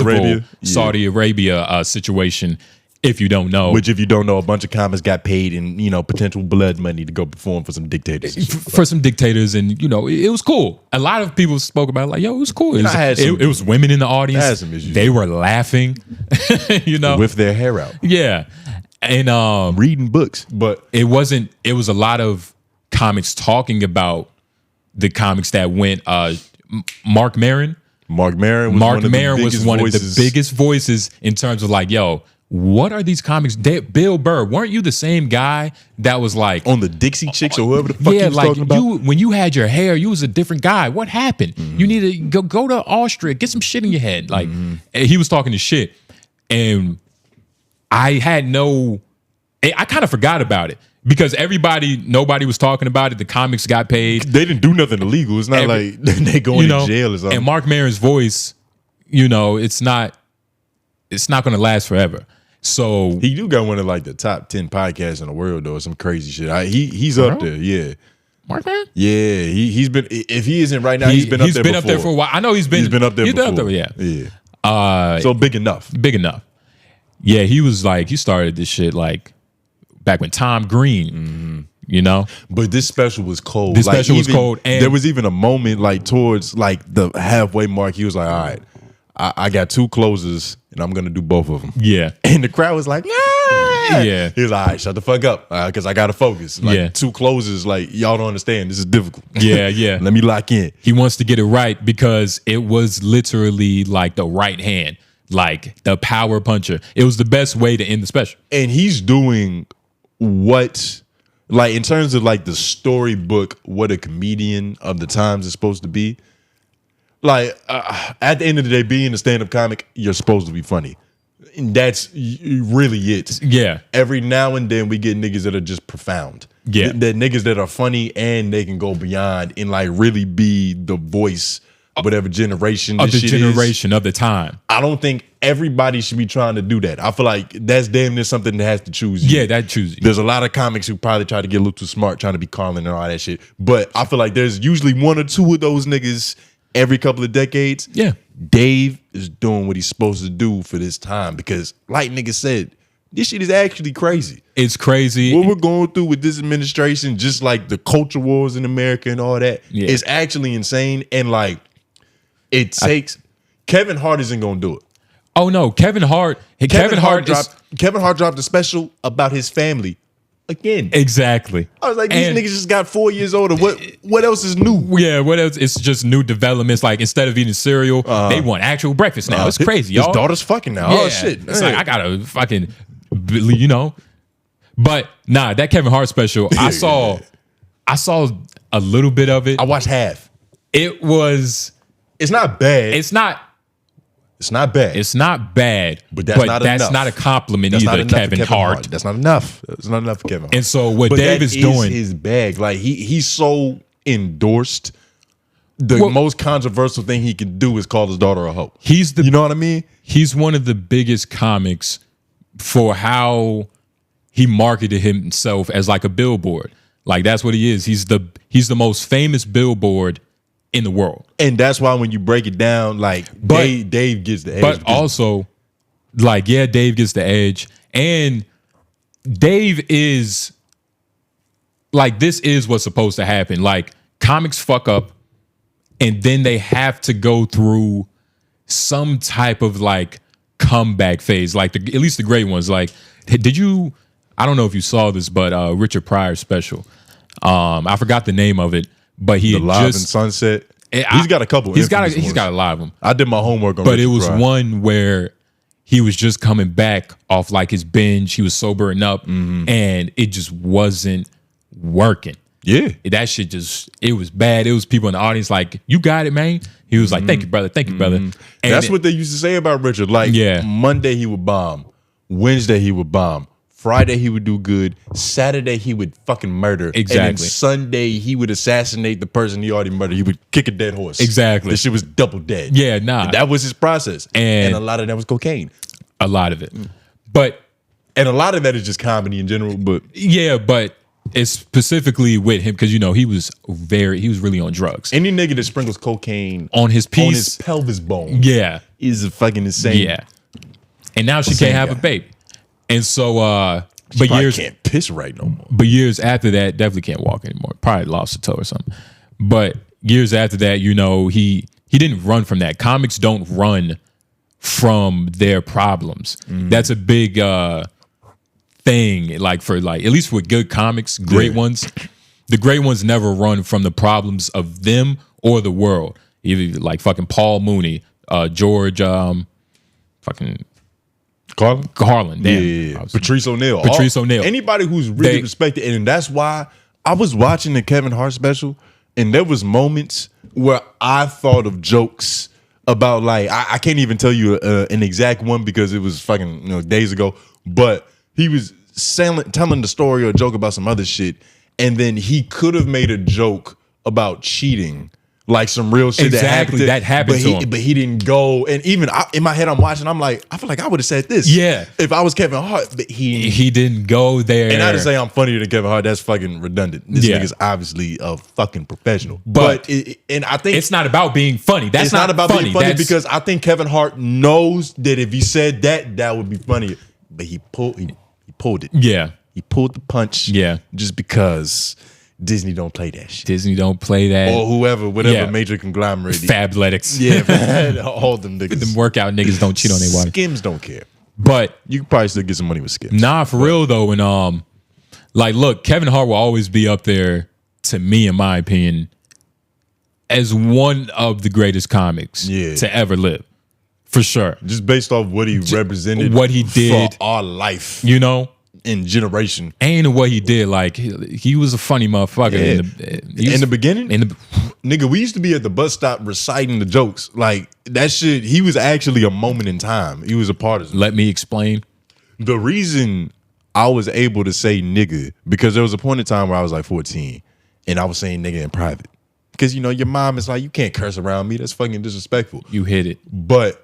Arabia situation. If you don't know. Which, if you don't know, a bunch of comics got paid in, potential blood money to go perform for some dictators. For some dictators, and, it was cool. A lot of people spoke about it like, yo, it was cool. It was women in the audience. I had some issues. They were laughing, with their hair out. Yeah. And reading books. But it was a lot of comics talking about the comics that went. Mark Maron was one of the biggest voices in terms of like, yo, what are these comics? Bill Burr, weren't you the same guy that was like on the Dixie Chicks or whoever the fuck he was talking about? When you had your hair, you was a different guy. What happened? You need to go to Austria, get some shit in your head. Like he was talking to shit, and I kind of forgot about it because nobody was talking about it. The comics got paid. They didn't do nothing illegal. It's not like they going to jail or something. And Mark Maron's voice, it's not going to last forever. So he do got one of like the top 10 podcasts in the world though. Some crazy shit. He's up there. Yeah. Mark Maron? Yeah. He's been. If he isn't right now, he's been up there. He's been up there for a while. I know he's been up there. Before. Up there, yeah. Yeah. So big enough. Big enough. Yeah. He was like he started this shit like back when Tom Green. But this special was cold. This special was cold, and there was even a moment like towards like the halfway mark. He was like, "All right, I got 2 closers, and I'm gonna do both of them." Yeah, and the crowd was like, Yeah. He was like, "All right, shut the fuck up, because I gotta focus." Like 2 closers, like y'all don't understand. This is difficult. Yeah. Let me lock in. He wants to get it right because it was literally like the right hand, like the power puncher. It was the best way to end the special, and he's doing what. Like in terms of like the storybook, what a comedian of the times is supposed to be. Like at the end of the day, being a stand-up comic, you're supposed to be funny, and that's really it. Yeah. Every now and then we get niggas that are just profound. Yeah. That niggas that are funny and they can go beyond and like really be the voice of whatever generation of this the shit generation of the time. I don't think everybody should be trying to do that. I feel like that's damn near something that has to choose you. Yeah, that chooses you. There's a lot of comics who probably try to get a little too smart, trying to be Carlin and all that shit. But I feel like there's usually 1 or 2 of those niggas every couple of decades. Yeah. Dave is doing what he's supposed to do for this time because, like nigga said, this shit is actually crazy. It's crazy. What we're going through with this administration, just like the culture wars in America and all that, is actually insane. And like, it takes Kevin Hart isn't gonna do it. Oh no, Kevin Hart dropped a special about his family again. Exactly. I was like, these niggas just got 4 years older. What else is new? Yeah, what else? It's just new developments. Like instead of eating cereal, they want actual breakfast now. It's crazy, y'all. His daughter's fucking now. Yeah. Oh shit. It's like I gotta fucking, But nah, that Kevin Hart special, I saw a little bit of it. I watched half. It's not bad. It's not bad. It's not bad. But that's not enough. Not a compliment that's either, Kevin Hart. That's not enough. It's not enough for Kevin Hart. And so what Dave is doing, his bag. Like he's so endorsed. The most controversial thing he can do is call his daughter a hoe. You know what I mean? He's one of the biggest comics for how he marketed himself as like a billboard. Like that's what he is. He's the most famous billboard in the world. And that's why when you break it down, like Dave gets the edge. But also, like, yeah, Dave gets the edge. And Dave is like, this is what's supposed to happen. Like, comics fuck up and then they have to go through some type of like comeback phase. Like at least the great ones. Like, I don't know if you saw this, but Richard Pryor's special. I forgot the name of it. But he the had Live just and Sunset. He's got a couple. He's got a lot of them. I did my homework on. But it was one where he was just coming back off like his binge. He was sobering up, and it just wasn't working. Yeah, that shit it was bad. It was people in the audience like, "You got it, man." He was like, "Thank you, brother. Thank you, brother." And that's what they used to say about Richard. Like, Monday he would bomb, Wednesday he would bomb. Friday he would do good. Saturday he would fucking murder. Exactly. And then Sunday he would assassinate the person he already murdered. He would kick a dead horse. Exactly. The shit was double dead. Yeah, nah. And that was his process. And a lot of that was cocaine. A lot of it. And a lot of that is just comedy in general. But yeah, but it's specifically with him because he was really on drugs. Any nigga that sprinkles cocaine on his piece, on his pelvis bone, is a fucking insane. Yeah. And now she can't have a baby. And so, but years can't piss right no more. But years after that, definitely can't walk anymore. Probably lost a toe or something. But years after that, he didn't run from that. Comics don't run from their problems. That's a big thing. Like for at least with good comics, great ones, the great ones never run from the problems of them or the world. Either like fucking Paul Mooney, George, fucking. Harlan. Damn. Yeah. Patrice O'Neal. Patrice O'Neal. Anybody who's really respected, and that's why I was watching the Kevin Hart special, and there was moments where I thought of jokes about like I can't even tell you an exact one because it was fucking days ago, but he was telling the story or a joke about some other shit, and then he could have made a joke about cheating. Like some real shit that happened to him. But he didn't go. And even in my head, I'm watching, I'm like, I feel like I would have said this. Yeah. If I was Kevin Hart. But he didn't go there. And not to say I'm funnier than Kevin Hart, that's fucking redundant. This nigga's obviously a fucking professional. But and I think it's not about being funny. That's not about being funny because I think Kevin Hart knows that if he said that would be funny. But he pulled it. Yeah. He pulled the punch. Yeah. Just because Disney don't play that shit. Disney don't play that. Or whatever major conglomerate. Fabletics. Yeah, all them niggas. Them workout niggas don't cheat on their wife. Skims don't care. But you could probably still get some money with Skims. Nah, for real though. And like, look, Kevin Hart will always be up there, to me, in my opinion, as one of the greatest comics to ever live. For sure. Just based off what he represented. What he did. For our life. In generation. And what he did. Like, he was a funny motherfucker. Yeah. In the beginning? Nigga, we used to be at the bus stop reciting the jokes. Like, that shit, he was actually a moment in time. He was a part of it. Let me explain. The reason I was able to say nigga, because there was a point in time where I was like 14, and I was saying nigga in private. Because, your mom is like, you can't curse around me. That's fucking disrespectful. You hit it. But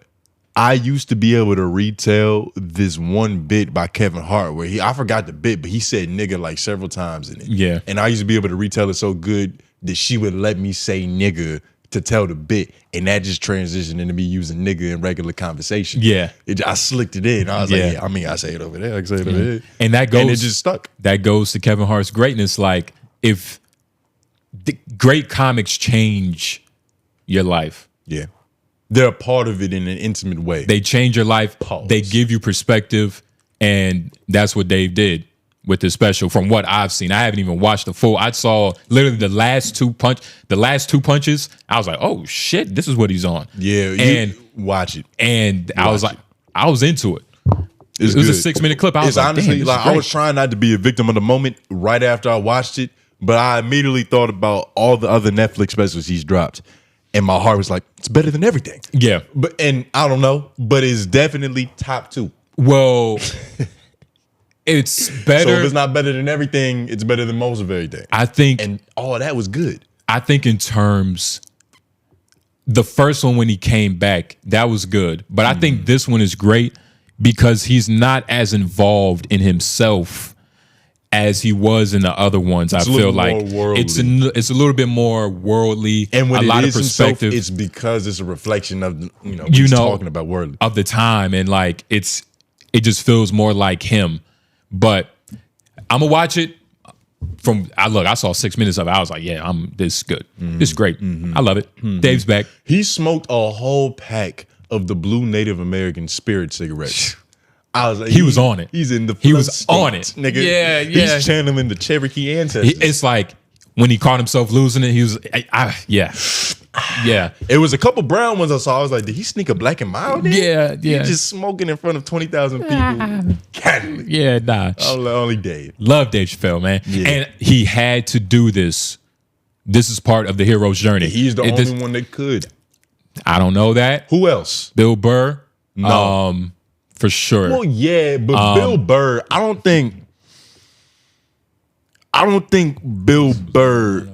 I used to be able to retell this one bit by Kevin Hart where I forgot the bit, but he said nigga like several times in it. Yeah. And I used to be able to retell it so good that she would let me say nigga to tell the bit. And that just transitioned into me using nigga in regular conversation. Yeah. I slicked it in. I was like, I say it over there. I can say it over there. And that goes. And it just stuck. That goes to Kevin Hart's greatness. Like, if the great comics change your life. Yeah. They're a part of it in an intimate way. They change your life. Pause. They give you perspective. And that's what Dave did with this special from what I've seen. I haven't even watched the full. I saw literally the last two punches. I was like, oh shit, this is what he's on. Yeah. And watch it. And I was like, I was into it. It was a 6-minute clip. I was like, honestly, damn, I was trying not to be a victim of the moment right after I watched it, but I immediately thought about all the other Netflix specials he's dropped. And my heart was like, it's better than everything. Yeah. And I don't know, but it's definitely top 2. Well, it's better. So if it's not better than everything, it's better than most of everything. I think. And all of that was good. I think in terms, the first one when he came back, that was good. But I think this one is great because he's not as involved in himself as he was in the other ones. I feel like it's a little bit more worldly, and when a lot of perspective. It's because it's a reflection of what he's talking about worldly of the time, and like it just feels more like him. But I'm gonna watch it. I saw 6 minutes of it. I was like, yeah, this is good. This is great. I love it. Dave's back. He smoked a whole pack of the blue Native American spirit cigarettes. I was like, he was on it. He's in the he was on it, nigga. Yeah. He's channeling the Cherokee ancestors. It's like when he caught himself losing it, he was, yeah. It was a couple brown ones I saw. I was like, did he sneak a black and mild in? Yeah. He just smoking in front of 20,000 people. Casually. Yeah, nah. Only Dave. Love Dave Chappelle, man. Yeah. And he had to do this. This is part of the hero's journey. He's the only one that could. I don't know that. Who else? Bill Burr. No. For sure. Well, yeah, but Bill Burr, I don't think Bill Burr.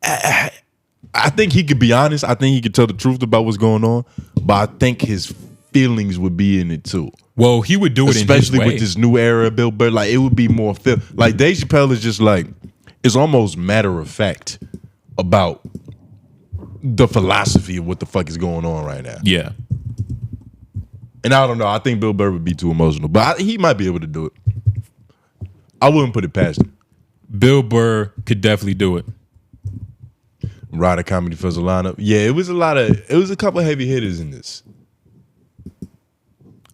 I think he could be honest. I think he could tell the truth about what's going on, but I think his feelings would be in it too. Well, he would do it especially in his way. With this new era of Bill Burr. Like it would be more like Dave Chappelle is just like it's almost matter of fact about the philosophy of what the fuck is going on right now. Yeah. And I don't know. I think Bill Burr would be too emotional, but he might be able to do it. I wouldn't put it past him. Bill Burr could definitely do it. Rider Comedy Festival lineup. Yeah, it was a couple of heavy hitters in this.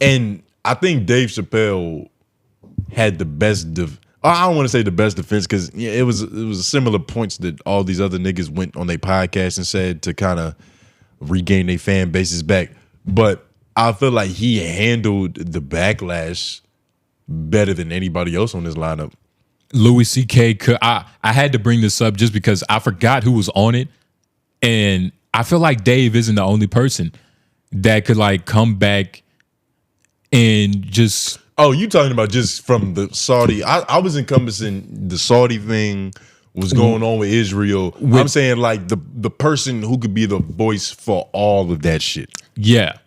And I think Dave Chappelle had the best I don't want to say the best defense because it was similar points that all these other niggas went on their podcast and said to kind of regain their fan bases back. But I feel like he handled the backlash better than anybody else on this lineup. Louis C.K. could. I had to bring this up just because I forgot who was on it, and I feel like Dave isn't the only person that could like come back and just. Oh, you talking about just from the Saudi? I was encompassing the Saudi thing was going on with Israel. I'm saying like the person who could be the voice for all of that shit. Yeah,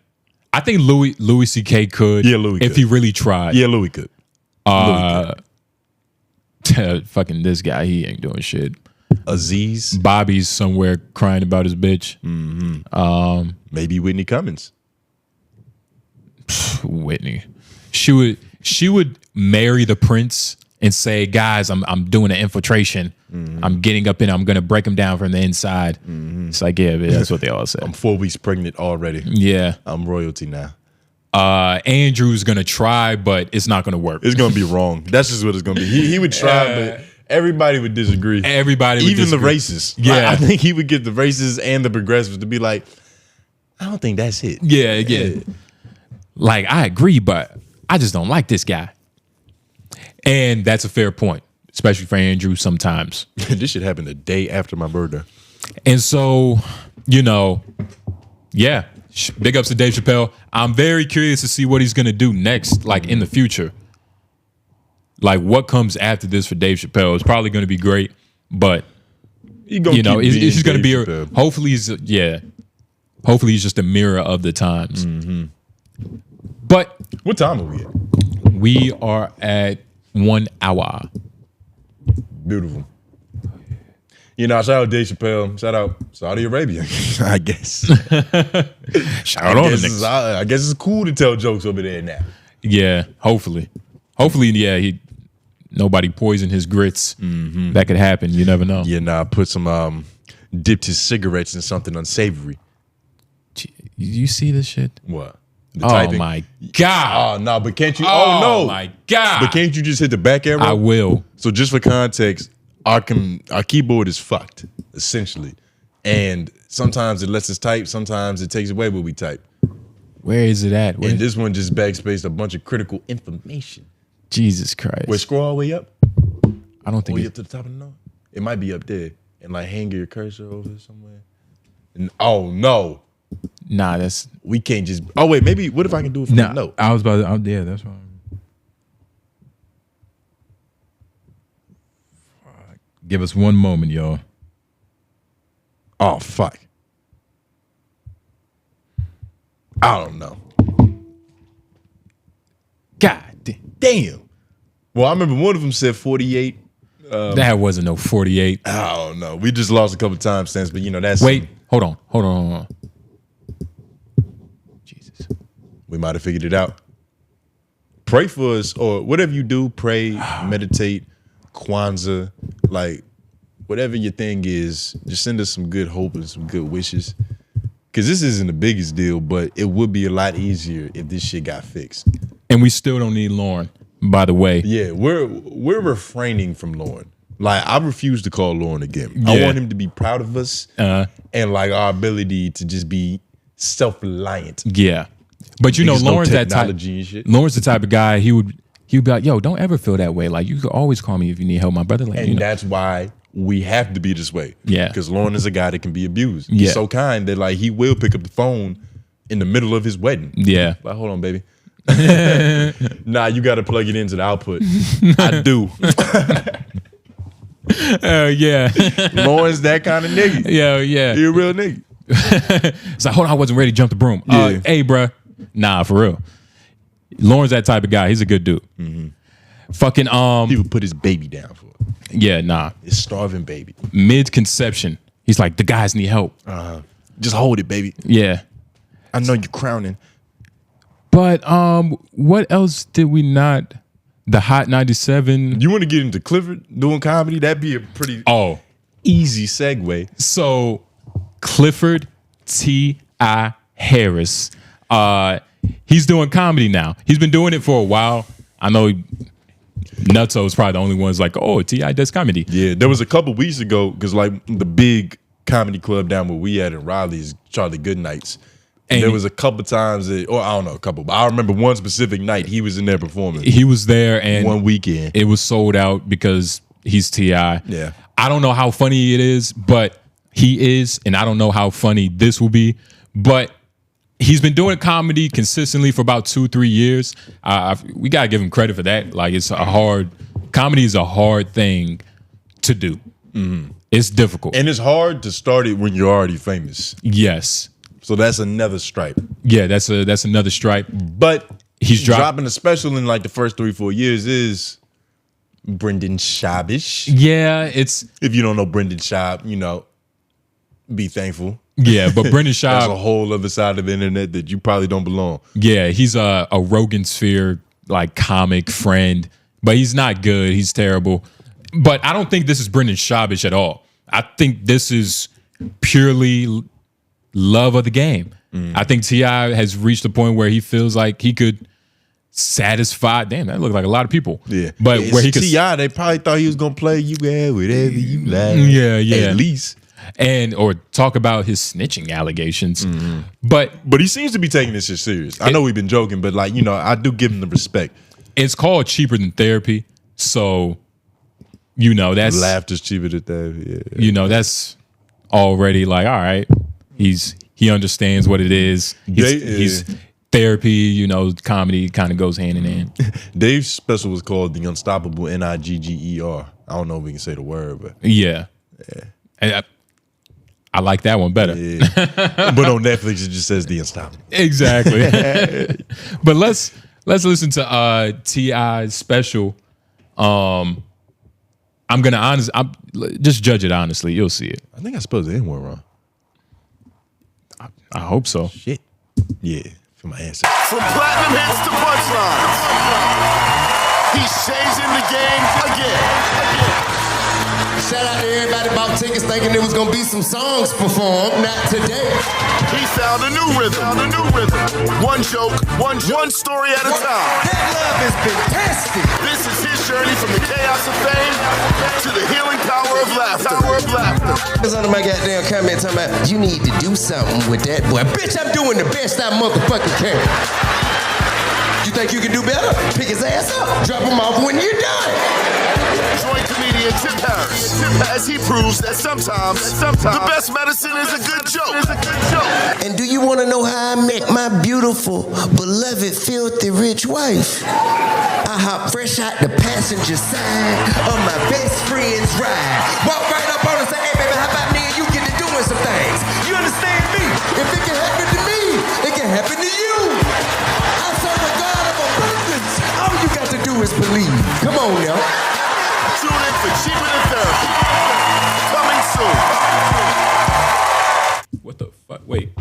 I think Louis C.K. could. Yeah, Louis if could. he really tried. Yeah, Louis could. Fucking this guy, he ain't doing shit. Aziz, Bobby's somewhere crying about his bitch. maybe Whitney Cummings. Whitney, she would marry the prince and say, "Guys, I'm doing an infiltration. I'm getting up in. I'm gonna break him down from the inside." It's like, yeah, that's what they all say. I'm 4 weeks pregnant already. Yeah, I'm royalty now. Andrew's gonna try, but it's not gonna work. It's gonna be wrong. That's just what it's gonna be. He would try, but everybody would disagree. Everybody would even disagree. the racists. Yeah. Like, I think he would get the racists and the progressives to be like, I don't think that's it. Yeah. Like, I agree, but I just don't like this guy. And that's a fair point, especially for Andrew sometimes. This shit happened the day after my birthday. And so, yeah, big ups to Dave Chappelle. I'm very curious to see what he's going to do next, like in the future. Like what comes after this for Dave Chappelle is probably going to be great, but it's just going to be, hopefully he's just a mirror of the times. But what time are we at? We are at 1 hour. Beautiful. Shout out Dave Chappelle. Shout out Saudi Arabia, I guess. Shout out all the niggas. I guess it's cool to tell jokes over there now. Yeah, hopefully, yeah. Nobody poisoned his grits. That could happen. You never know. Yeah, put some dipped his cigarettes in something unsavory. You see this shit? What? Oh typing? My God! Oh no, but can't you? Oh no, my God! But can't you just hit the back arrow? I will. So just for context, our keyboard is fucked essentially, and sometimes it lets us type, sometimes it takes away what we type. Where is it at? And this one just backspaced a bunch of critical information. Jesus Christ! Wait, scroll all the way up. I don't think all the way up to the top of the note. It might be up there, and like hang your cursor over somewhere. And oh no. Nah, we can't just. Oh wait, maybe. What if I can do it from the note? I was about to. Yeah, that's why. Give us one moment, y'all. Oh fuck! I don't know. God damn. Well, I remember one of them said 48. That wasn't no 48. I don't know. We just lost a couple timestamps, but that's. Wait, hold on. Jesus. We might have figured it out. Pray for us, or whatever you do, pray, meditate, Kwanzaa, like whatever your thing is, just send us some good hope and some good wishes. Because this isn't the biggest deal, but it would be a lot easier if this shit got fixed. And we still don't need Lauren, by the way. Yeah, we're refraining from Lauren. Like, I refuse to call Lauren again. Yeah. I want him to be proud of us and like our ability to just be self-reliant. Yeah. But Lauren's that type. And shit. Lauren's the type of guy he would be like, yo, don't ever feel that way. Like, you could always call me if you need help, my brother. Like, and that's why we have to be this way. Yeah. Because Lauren is a guy that can be abused. Yeah. He's so kind that like he will pick up the phone in the middle of his wedding. Yeah. Like, hold on, baby. Nah, you got to plug it into the output. I do. Yeah. Lauren's that kind of nigga. Yeah. He a real nigga. It's like, hold on, I wasn't ready to jump the broom. Yeah. Hey, bruh. Nah, for real. Lauren's that type of guy. He's a good dude. Fucking he would put his baby down for it. Yeah, nah. His starving baby. Mid-conception. He's like, the guys need help. Just hold it, baby. Yeah. I know you're crowning. But what else did we not? The Hot 97. You want to get into Clifford doing comedy? That'd be a pretty easy segue. So Clifford T.I. Harris. He's doing comedy now. He's been doing it for a while. I know Nutso is probably the only ones like, oh, T.I. does comedy. Yeah, there was a couple weeks ago, because like the big comedy club down where we at in Raleigh is Charlie Goodnight's. And there was a couple times or I don't know, a couple, but I remember one specific night he was in there performing. He was there, and one weekend it was sold out because he's T.I. Yeah. I don't know how funny it is, but he is, and I don't know how funny this will be, but he's been doing comedy consistently for about 2-3 years. We gotta give him credit for that. Like, comedy is a hard thing to do. Mm-hmm. It's difficult. And it's hard to start it when you're already famous. Yes. So that's another stripe. Yeah, that's another stripe. But he's dropping a special in like the first 3-4 years is Brendan Schaub-ish. Yeah, it's... If you don't know Brendan Schaub, you know, be thankful. Yeah, but Brendan Schaub... That's a whole other side of the internet that you probably don't belong. Yeah, he's a Rogan Sphere, like, comic friend, but he's not good. He's terrible. But I don't think this is Brendan Schaub-ish at all. I think this is purely love of the game. I think T.I. has reached a point where he feels like he could satisfy. Damn, that looked like a lot of people. Yeah, but where he could T.I., they probably thought he was gonna play you whatever you like. Yeah, at least, or talk about his snitching allegations. But he seems to be taking this shit serious. I know we've been joking, but like, you know, I do give him the respect. It's called Cheaper Than Therapy, so you know that's laughter's cheaper than therapy. Yeah. You know, that's already like, all right. He understands what it is. He's therapy, you know, comedy kind of goes hand in hand. Dave's special was called The Unstoppable Nigger. I don't know if we can say the word, but yeah. And I like that one better. Yeah. But on Netflix it just says The Unstoppable. Exactly. But let's listen to T.I.'s special. I'm just judge it honestly. You'll see it. I think I spelled the N-word wrong. I hope so. Shit. Yeah, for my answer. From platinum hits to punchlines, he's changing the game again. Shout out to everybody bought tickets thinking there was gonna be some songs performed. Not today. He found a new rhythm. One joke, one story at a time. That love has been tested. This is his journey from the chaos of fame to the healing power of laughter. There's under my goddamn comment talking about you need to do something with that boy. Bitch, I'm doing the best I motherfucking can. You think you can do better? Pick his ass up, drop him off when you're done. Join comedian Tim Harris as he proves that sometimes the best medicine is a good joke. And do you want to know how I met my beautiful, beloved, filthy rich wife? I hop fresh out the passenger side of my best friend's ride. Walk right up on her and say, hey baby, how about me and you get to doing some things? You understand me? If it can happen to me, it can happen to you. I serve a God of abundance. All you got to do is believe. Come on now. Tune in for Cheaper Than Therapy. Coming soon. What the fuck? Wait.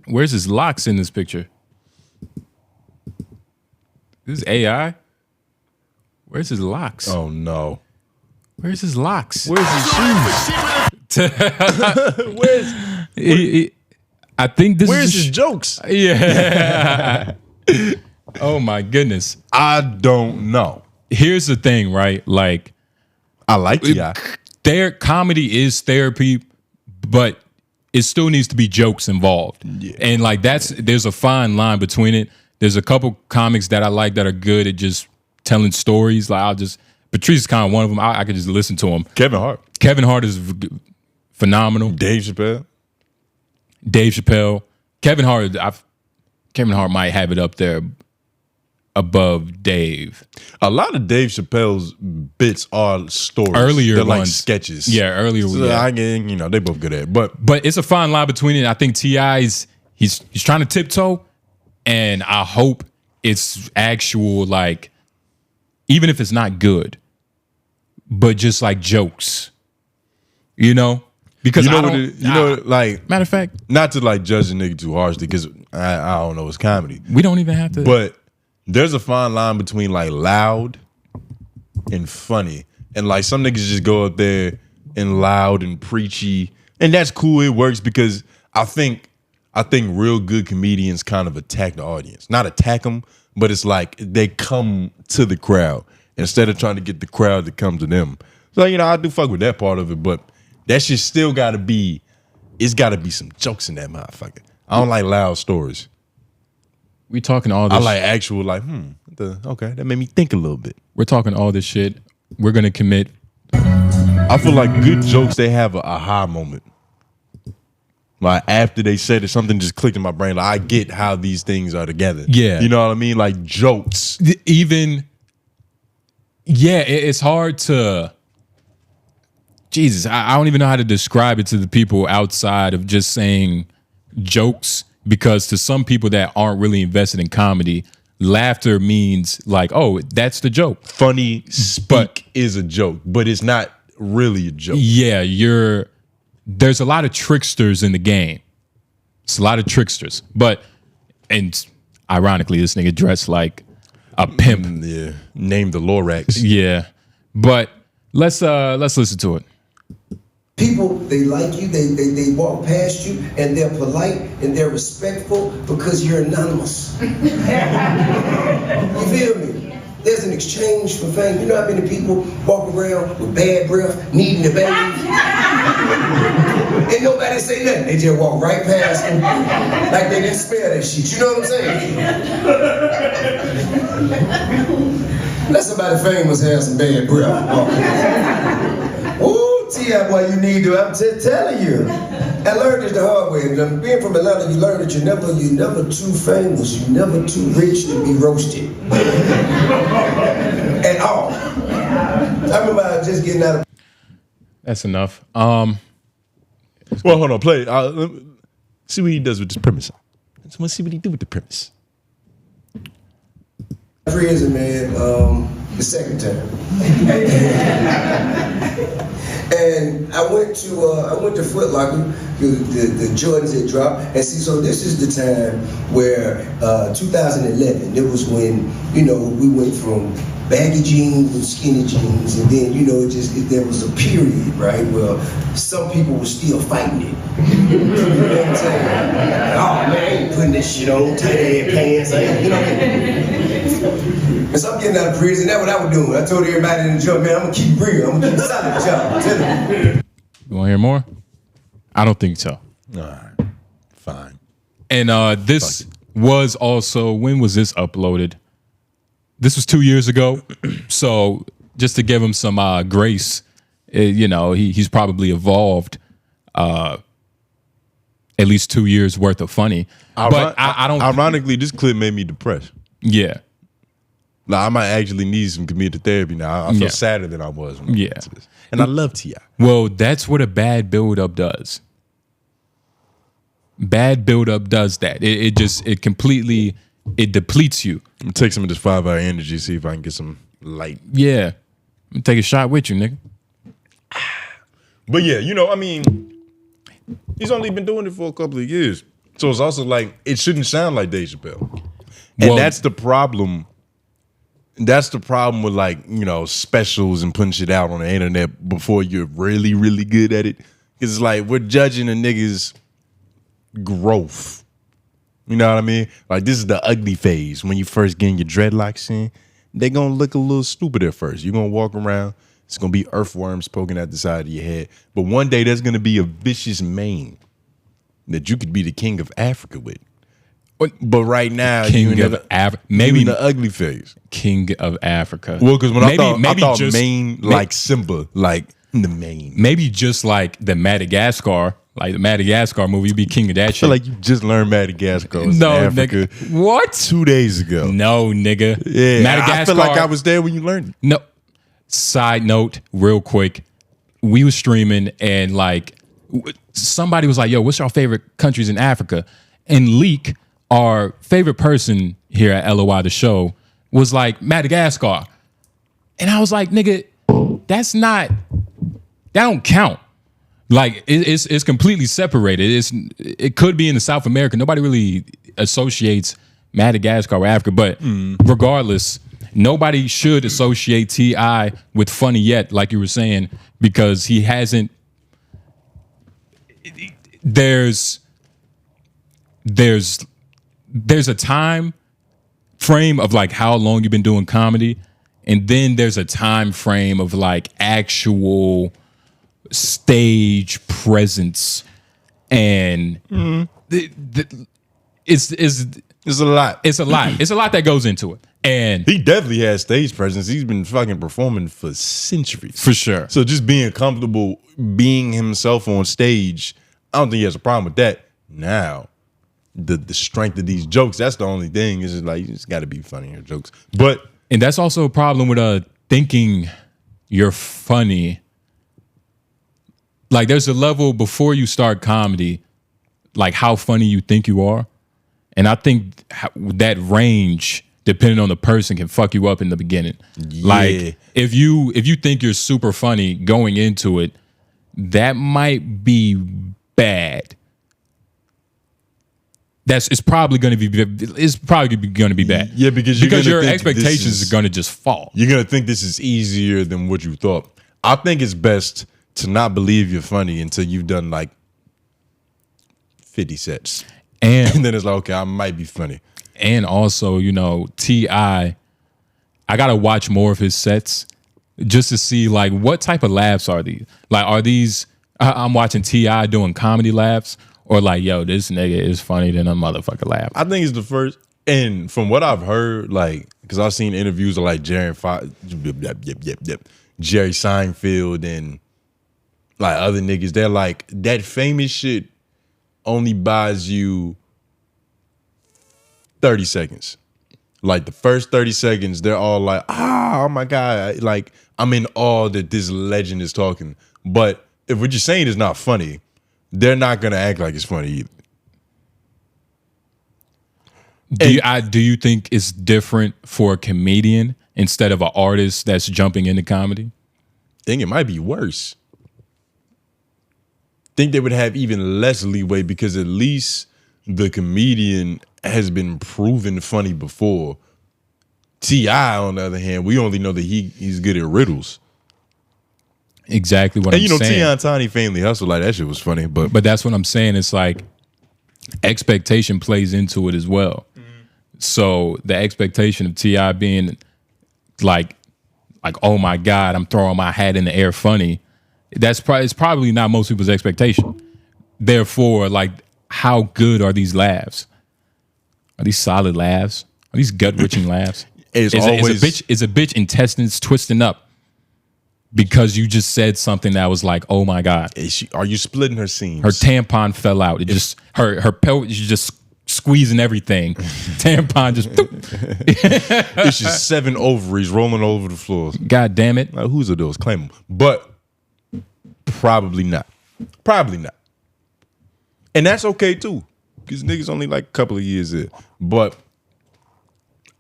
Where's his locks in this picture? This is AI? Where's his locks? Oh no. Where's his locks? Where's his shoes? I think this Where's is his jokes? Yeah. Oh my goodness. I don't know. Here's the thing, right? Like, I like T.I. Their comedy is therapy, but it still needs to be jokes involved. Yeah. And like there's a fine line between it. There's a couple comics that I like that are good at just telling stories. Like Patrice is kind of one of them. I could just listen to him. Kevin Hart. Kevin Hart is phenomenal. Dave Chappelle. Kevin Hart might have it up there above Dave. A lot of Dave Chappelle's bits are stories. Earlier They're ones. like sketches. Yeah, earlier. So yeah. They both good at it. But it's a fine line between it. I think T.I.'s he's trying to tiptoe, and I hope it's actual, like, even if it's not good, but just like jokes, you know? Because like, matter of fact, not to like judge a nigga too harshly, because I don't know his comedy. We don't even have to. But there's a fine line between like loud and funny, and like some niggas just go up there and loud and preachy, and that's cool. It works because I think real good comedians kind of attack the audience, not attack them, but it's like they come to the crowd instead of trying to get the crowd to come to them. So I do fuck with that part of it, but that shit still got to be it's got to be some jokes in that motherfucker. I don't like loud stories. We talking all this. I like actual okay, that made me think a little bit. We're talking all this shit. We're gonna commit. I feel like good jokes, they have a aha moment. Like after they said it, something just clicked in my brain. Like I get how these things are together. Yeah. You know what I mean? Like jokes. It's hard to, Jesus, I don't even know how to describe it to the people outside of just saying jokes, because to some people that aren't really invested in comedy, laughter means like, oh, that's the joke. Funny speak is a joke, but it's not really a joke. Yeah, there's a lot of tricksters in the game. It's a lot of tricksters. And ironically, this nigga dressed like a pimp. Yeah. Named the Lorax. Yeah. But let's listen to it. People, they like you, they walk past you, and they're polite and they're respectful because you're anonymous. You feel me? There's an exchange for fame. You know how many people walk around with bad breath, needing to bathe? Ain't nobody say nothing. They just walk right past them like they didn't spare that shit. You know what I'm saying? Let somebody famous have some bad breath. Ooh, T.I. boy, you need to. I'm telling you. I learned this the hard way. Being from Atlanta, you learn that you're never too famous. You're never too rich to be roasted. At all. I remember just getting out of. That's enough. Well, hold on, play. See what he does with this premise. Let's see what he do with the premise. Prison, man, the second time. And I went to Foot Locker, the Jordans had dropped, and see, so this is the time where 2011. It was when we went from baggy jeans and skinny jeans, and then there was a period, right, where some people were still fighting it. You know what I'm saying? Oh man, I ain't putting this shit on, tight ass pants, And so I'm getting out of prison. That's what I was doing. I told everybody in the job, man, I'm gonna keep real. I'm gonna keep solid job. You want to hear more? I don't think so. All right, fine. And this was also, when was this uploaded? This was 2 years ago. So just to give him some grace, he's probably evolved at least 2 years worth of funny. But I don't. Ironically, this clip made me depressed. Yeah. Like, I might actually need some comedic therapy now. I feel sadder than I was when I got to this. And I love T.I. Well, that's what a bad build-up does. Bad build-up does that. It completely depletes you. I'm gonna take some of this 5-hour energy, see if I can get some light. Yeah. I'm gonna take a shot with you, nigga. But yeah, he's only been doing it for a couple of years. So it's also like, it shouldn't sound like Dave Chappelle. And that's the problem. That's the problem with specials and putting shit out on the internet before you're really, really good at it. Because it's like, we're judging a nigga's growth. You know what I mean? Like, this is the ugly phase. When you first getting your dreadlocks in, they're going to look a little stupid at first. You're going to walk around. It's going to be earthworms poking out the side of your head. But one day there's going to be a vicious mane that you could be the king of Africa with. But right now, king of Africa, maybe in the ugly phase, king of Africa. Well, because when I thought Maine, like Simba, like the Maine, maybe just like the Madagascar movie, you'd be king of that shit. I feel like you just learned Madagascar. No, Africa. Nigga. What? 2 days ago. No, nigga. Yeah, Madagascar. I feel like I was there when you learned it. No. Side note, real quick, we was streaming and somebody was like, "Yo, what's your favorite countries in Africa?" And Leak, our favorite person here at LOI the show, was like, Madagascar. And I was like, nigga, that don't count. Like, it's completely separated. It could be in the South America. Nobody really associates Madagascar with Africa. But regardless, nobody should associate T.I. with funny yet, like you were saying, because he hasn't. There's a time frame of how long you've been doing comedy, and then there's a time frame of actual stage presence. and it's a lot. It's a lot. It's a lot that goes into it. And he definitely has stage presence. He's been fucking performing for centuries. For sure. So just being comfortable being himself on stage, I don't think he has a problem with that. Now, the strength of these jokes, that's the only thing. Is just like, you just got to be funny in your jokes. And that's also a problem with thinking you're funny. Like, there's a level before you start comedy, like how funny you think you are. And I think that range, depending on the person, can fuck you up in the beginning. Yeah. Like, if you think you're super funny going into it, that might be bad. It's probably going to be bad. Yeah, because your expectations are going to just fall. You're going to think this is easier than what you thought. I think it's best to not believe you're funny until you've done like 50 sets. And then it's like, okay, I might be funny. And also, you know, T.I., I got to watch more of his sets just to see, like, what type of laughs are these? Like, are these, I'm watching T.I. doing comedy laughs, or like, yo, this nigga is funny than a motherfucker laugh. I think it's the first, and from what I've heard, like, because I've seen interviews of like Jerry Seinfeld and like other niggas, they're like, that famous shit only buys you 30 seconds. Like the first 30 seconds, they're all like, oh my God, like I'm in awe that this legend is talking. But if what you're saying is not funny, they're not gonna act like it's funny either. Do you think it's different for a comedian instead of an artist that's jumping into comedy? I think it might be worse. I think they would have even less leeway because at least the comedian has been proven funny before. T.I., on the other hand, we only know that he's good at riddles. Exactly what I'm saying. And you know, T.I. and Tiny Family Hustle, like that shit was funny. But that's what I'm saying. It's like expectation plays into it as well. So the expectation of T.I. being like, oh my God, I'm throwing my hat in the air funny. It's probably not most people's expectation. Therefore, like, how good are these laughs? Are these solid laughs? Are these gut-wrenching laughs? Is a bitch intestines twisting up because you just said something that was like, oh my God. Are you splitting her seams? Her tampon fell out. It just her pelvis is just squeezing everything. Tampon just it's just 7 ovaries rolling all over the floor. God damn it. Like, whose are those? Claim them. But probably not. Probably not. And that's okay too. Because niggas only like a couple of years in. But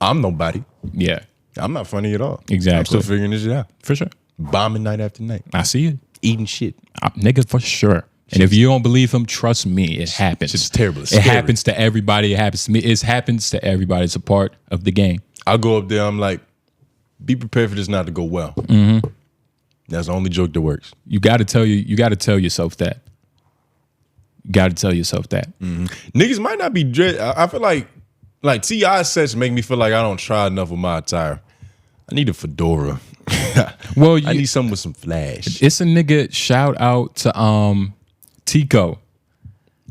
I'm nobody. Yeah. I'm not funny at all. Exactly. I'm still figuring this shit out. For sure. Bombing night after night. I see it. Eating shit. Nigga, for sure. And if you don't believe him, trust me, it happens. It's terrible. It happens to everybody. It happens to me. It happens to everybody. It's a part of the game. I go up there, I'm like, be prepared for this not to go well. Mm-hmm. That's the only joke that works. You gotta tell yourself that. You gotta tell yourself that. Mm-hmm. Niggas might not be dressed. I feel like T.I. sets make me feel like I don't try enough with my attire. I need a fedora. Well, I need something with some flash. It's a nigga. Shout out to Tico.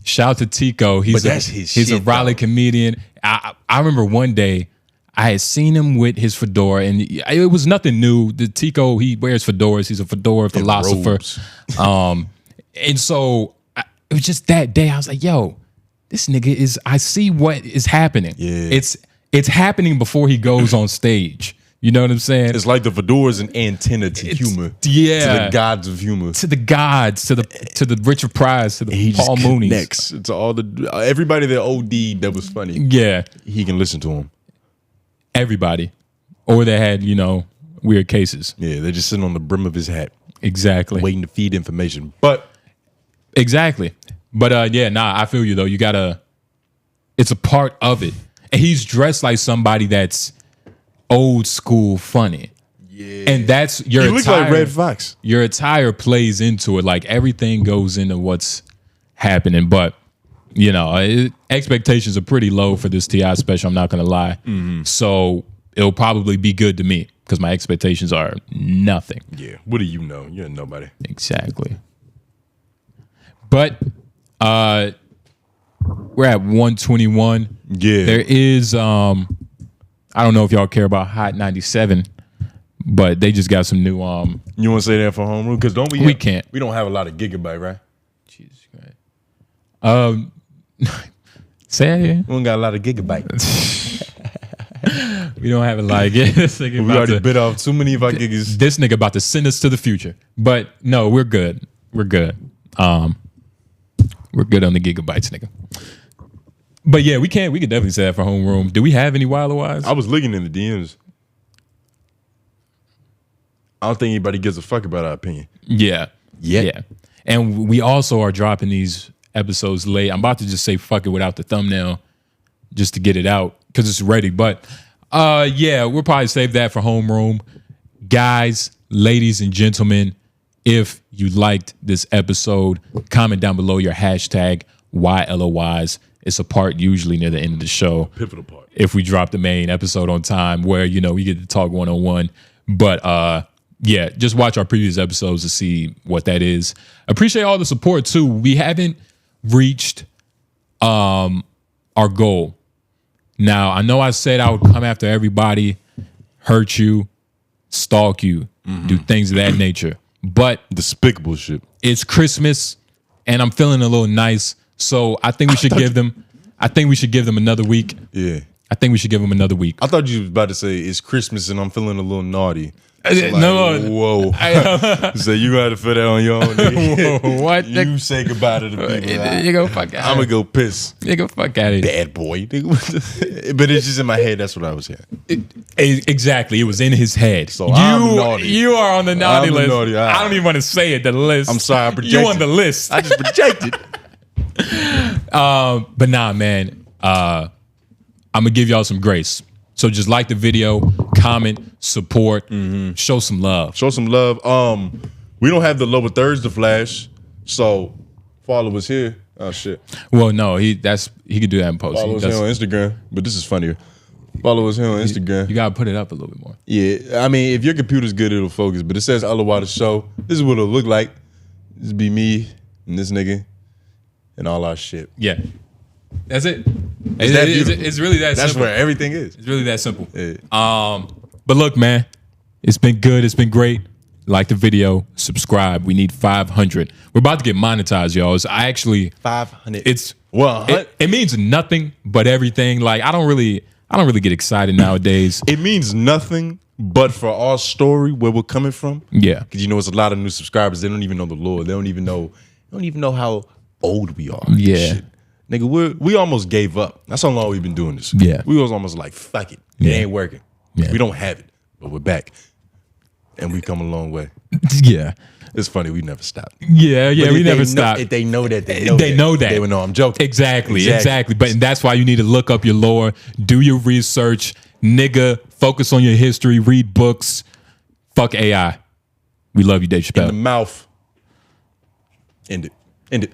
Shout out to Tico. He's a Raleigh comedian. I remember one day I had seen him with his fedora, and it was nothing new. The Tico, he wears fedoras. He's a fedora philosopher. And so it was just that day I was like, yo, this nigga is, I see what is happening. Yeah. It's happening before he goes on stage. You know what I'm saying? It's like the fedora is an antenna to humor. Yeah. To the gods of humor. To the gods, to the Richard Pryor, to the Paul Mooney. Next. To all everybody that OD'd that was funny. Yeah. He can listen to him. Everybody. Or they had, weird cases. Yeah, they're just sitting on the brim of his hat. Exactly. Waiting to feed information. But exactly. But I feel you though. You gotta, it's a part of it. And he's dressed like somebody that's old school funny. Yeah. And that's your attire. You look like Red Fox. Your attire plays into it. Like everything goes into what's happening. But, expectations are pretty low for this T.I. special. I'm not going to lie. Mm-hmm. So it'll probably be good to me because my expectations are nothing. Yeah. What do you know? You're nobody. Exactly. But We're at 121. Yeah. There is I don't know if y'all care about Hot 97, but they just got some new You want to say that for homeroom? Because don't we? We can't. We don't have a lot of gigabyte, right? Jesus Christ. Say it again. We don't got a lot of gigabyte. We don't have it like it. We already bit off too many of our gigas. This nigga about to send us to the future. But no, we're good. We're good. We're good on the gigabytes, nigga. But yeah, we could definitely say that for homeroom. Do we have any Wilder Wise? I was looking in the DMs. I don't think anybody gives a fuck about our opinion. Yeah. Yeah. And we also are dropping these episodes late. I'm about to just say fuck it without the thumbnail just to get it out because it's ready. But yeah, we'll probably save that for homeroom. Guys, ladies and gentlemen, if you liked this episode, comment down below your hashtag YLOYs. It's a part usually near the end of the show. Pivotal part. If we drop the main episode on time where, you know, we get to talk one-on-one. But yeah, just watch our previous episodes to see what that is. Appreciate all the support too. We haven't reached our goal. Now, I know I said I would come after everybody, hurt you, stalk you, do things of that nature. But despicable shit. It's Christmas and I'm feeling a little nice. So I think we should give them another week. Yeah. I think we should give them another week. I thought you was about to say it's Christmas and I'm feeling a little naughty. So like, no. Whoa. So you gonna have to feel that on your own. Nigga. What? You say goodbye to the people. You go fuck out. I'm gonna go piss. You go fuck out of it. Bad boy. But it's just in my head. That's what I was hearing. Exactly. It was in his head. So I'm naughty. You are on the naughty I'm list. naughty. I don't even want to say it. The list. I'm sorry. I projected. You on the list. I just projected. But nah, man. I'm gonna give y'all some grace. So just like the video, comment, support, show some love. Show some love. We don't have the lower thirds to flash, so follow us here. Oh shit. Well, no, he could do that in post. Follow us here on Instagram, but this is funnier. Follow us here on Instagram. You gotta put it up a little bit more. Yeah, I mean, if your computer's good, it'll focus. But it says 𝙼𝙾𝚃 show. This is what it'll look like. This be me and this nigga and all our shit. Yeah. That's it. It's really that simple. That's where everything is. It's really that simple. Yeah. But look, man, it's been good. It's been great. Like the video, subscribe. We need 500. We're about to get monetized, y'all. It's actually 500. It's well, it means nothing but everything. Like I don't really get excited nowadays. It means nothing but for our story, where we're coming from. Yeah. Because you know it's a lot of new subscribers. They don't even know the Lord. They don't even know how old we are. Yeah. Shit. Nigga, we almost gave up. That's how long we've been doing this. Yeah. We was almost like, fuck it. It ain't working. Yeah. We don't have it, but we're back. And we come a long way. Yeah. It's funny, we never stopped. Yeah, we never stopped. If they know that, they know that. They would know I'm joking. Exactly. But that's why you need to look up your lore, do your research, nigga, focus on your history, read books. Fuck AI. We love you, Dave Chappelle. In the mouth. End it.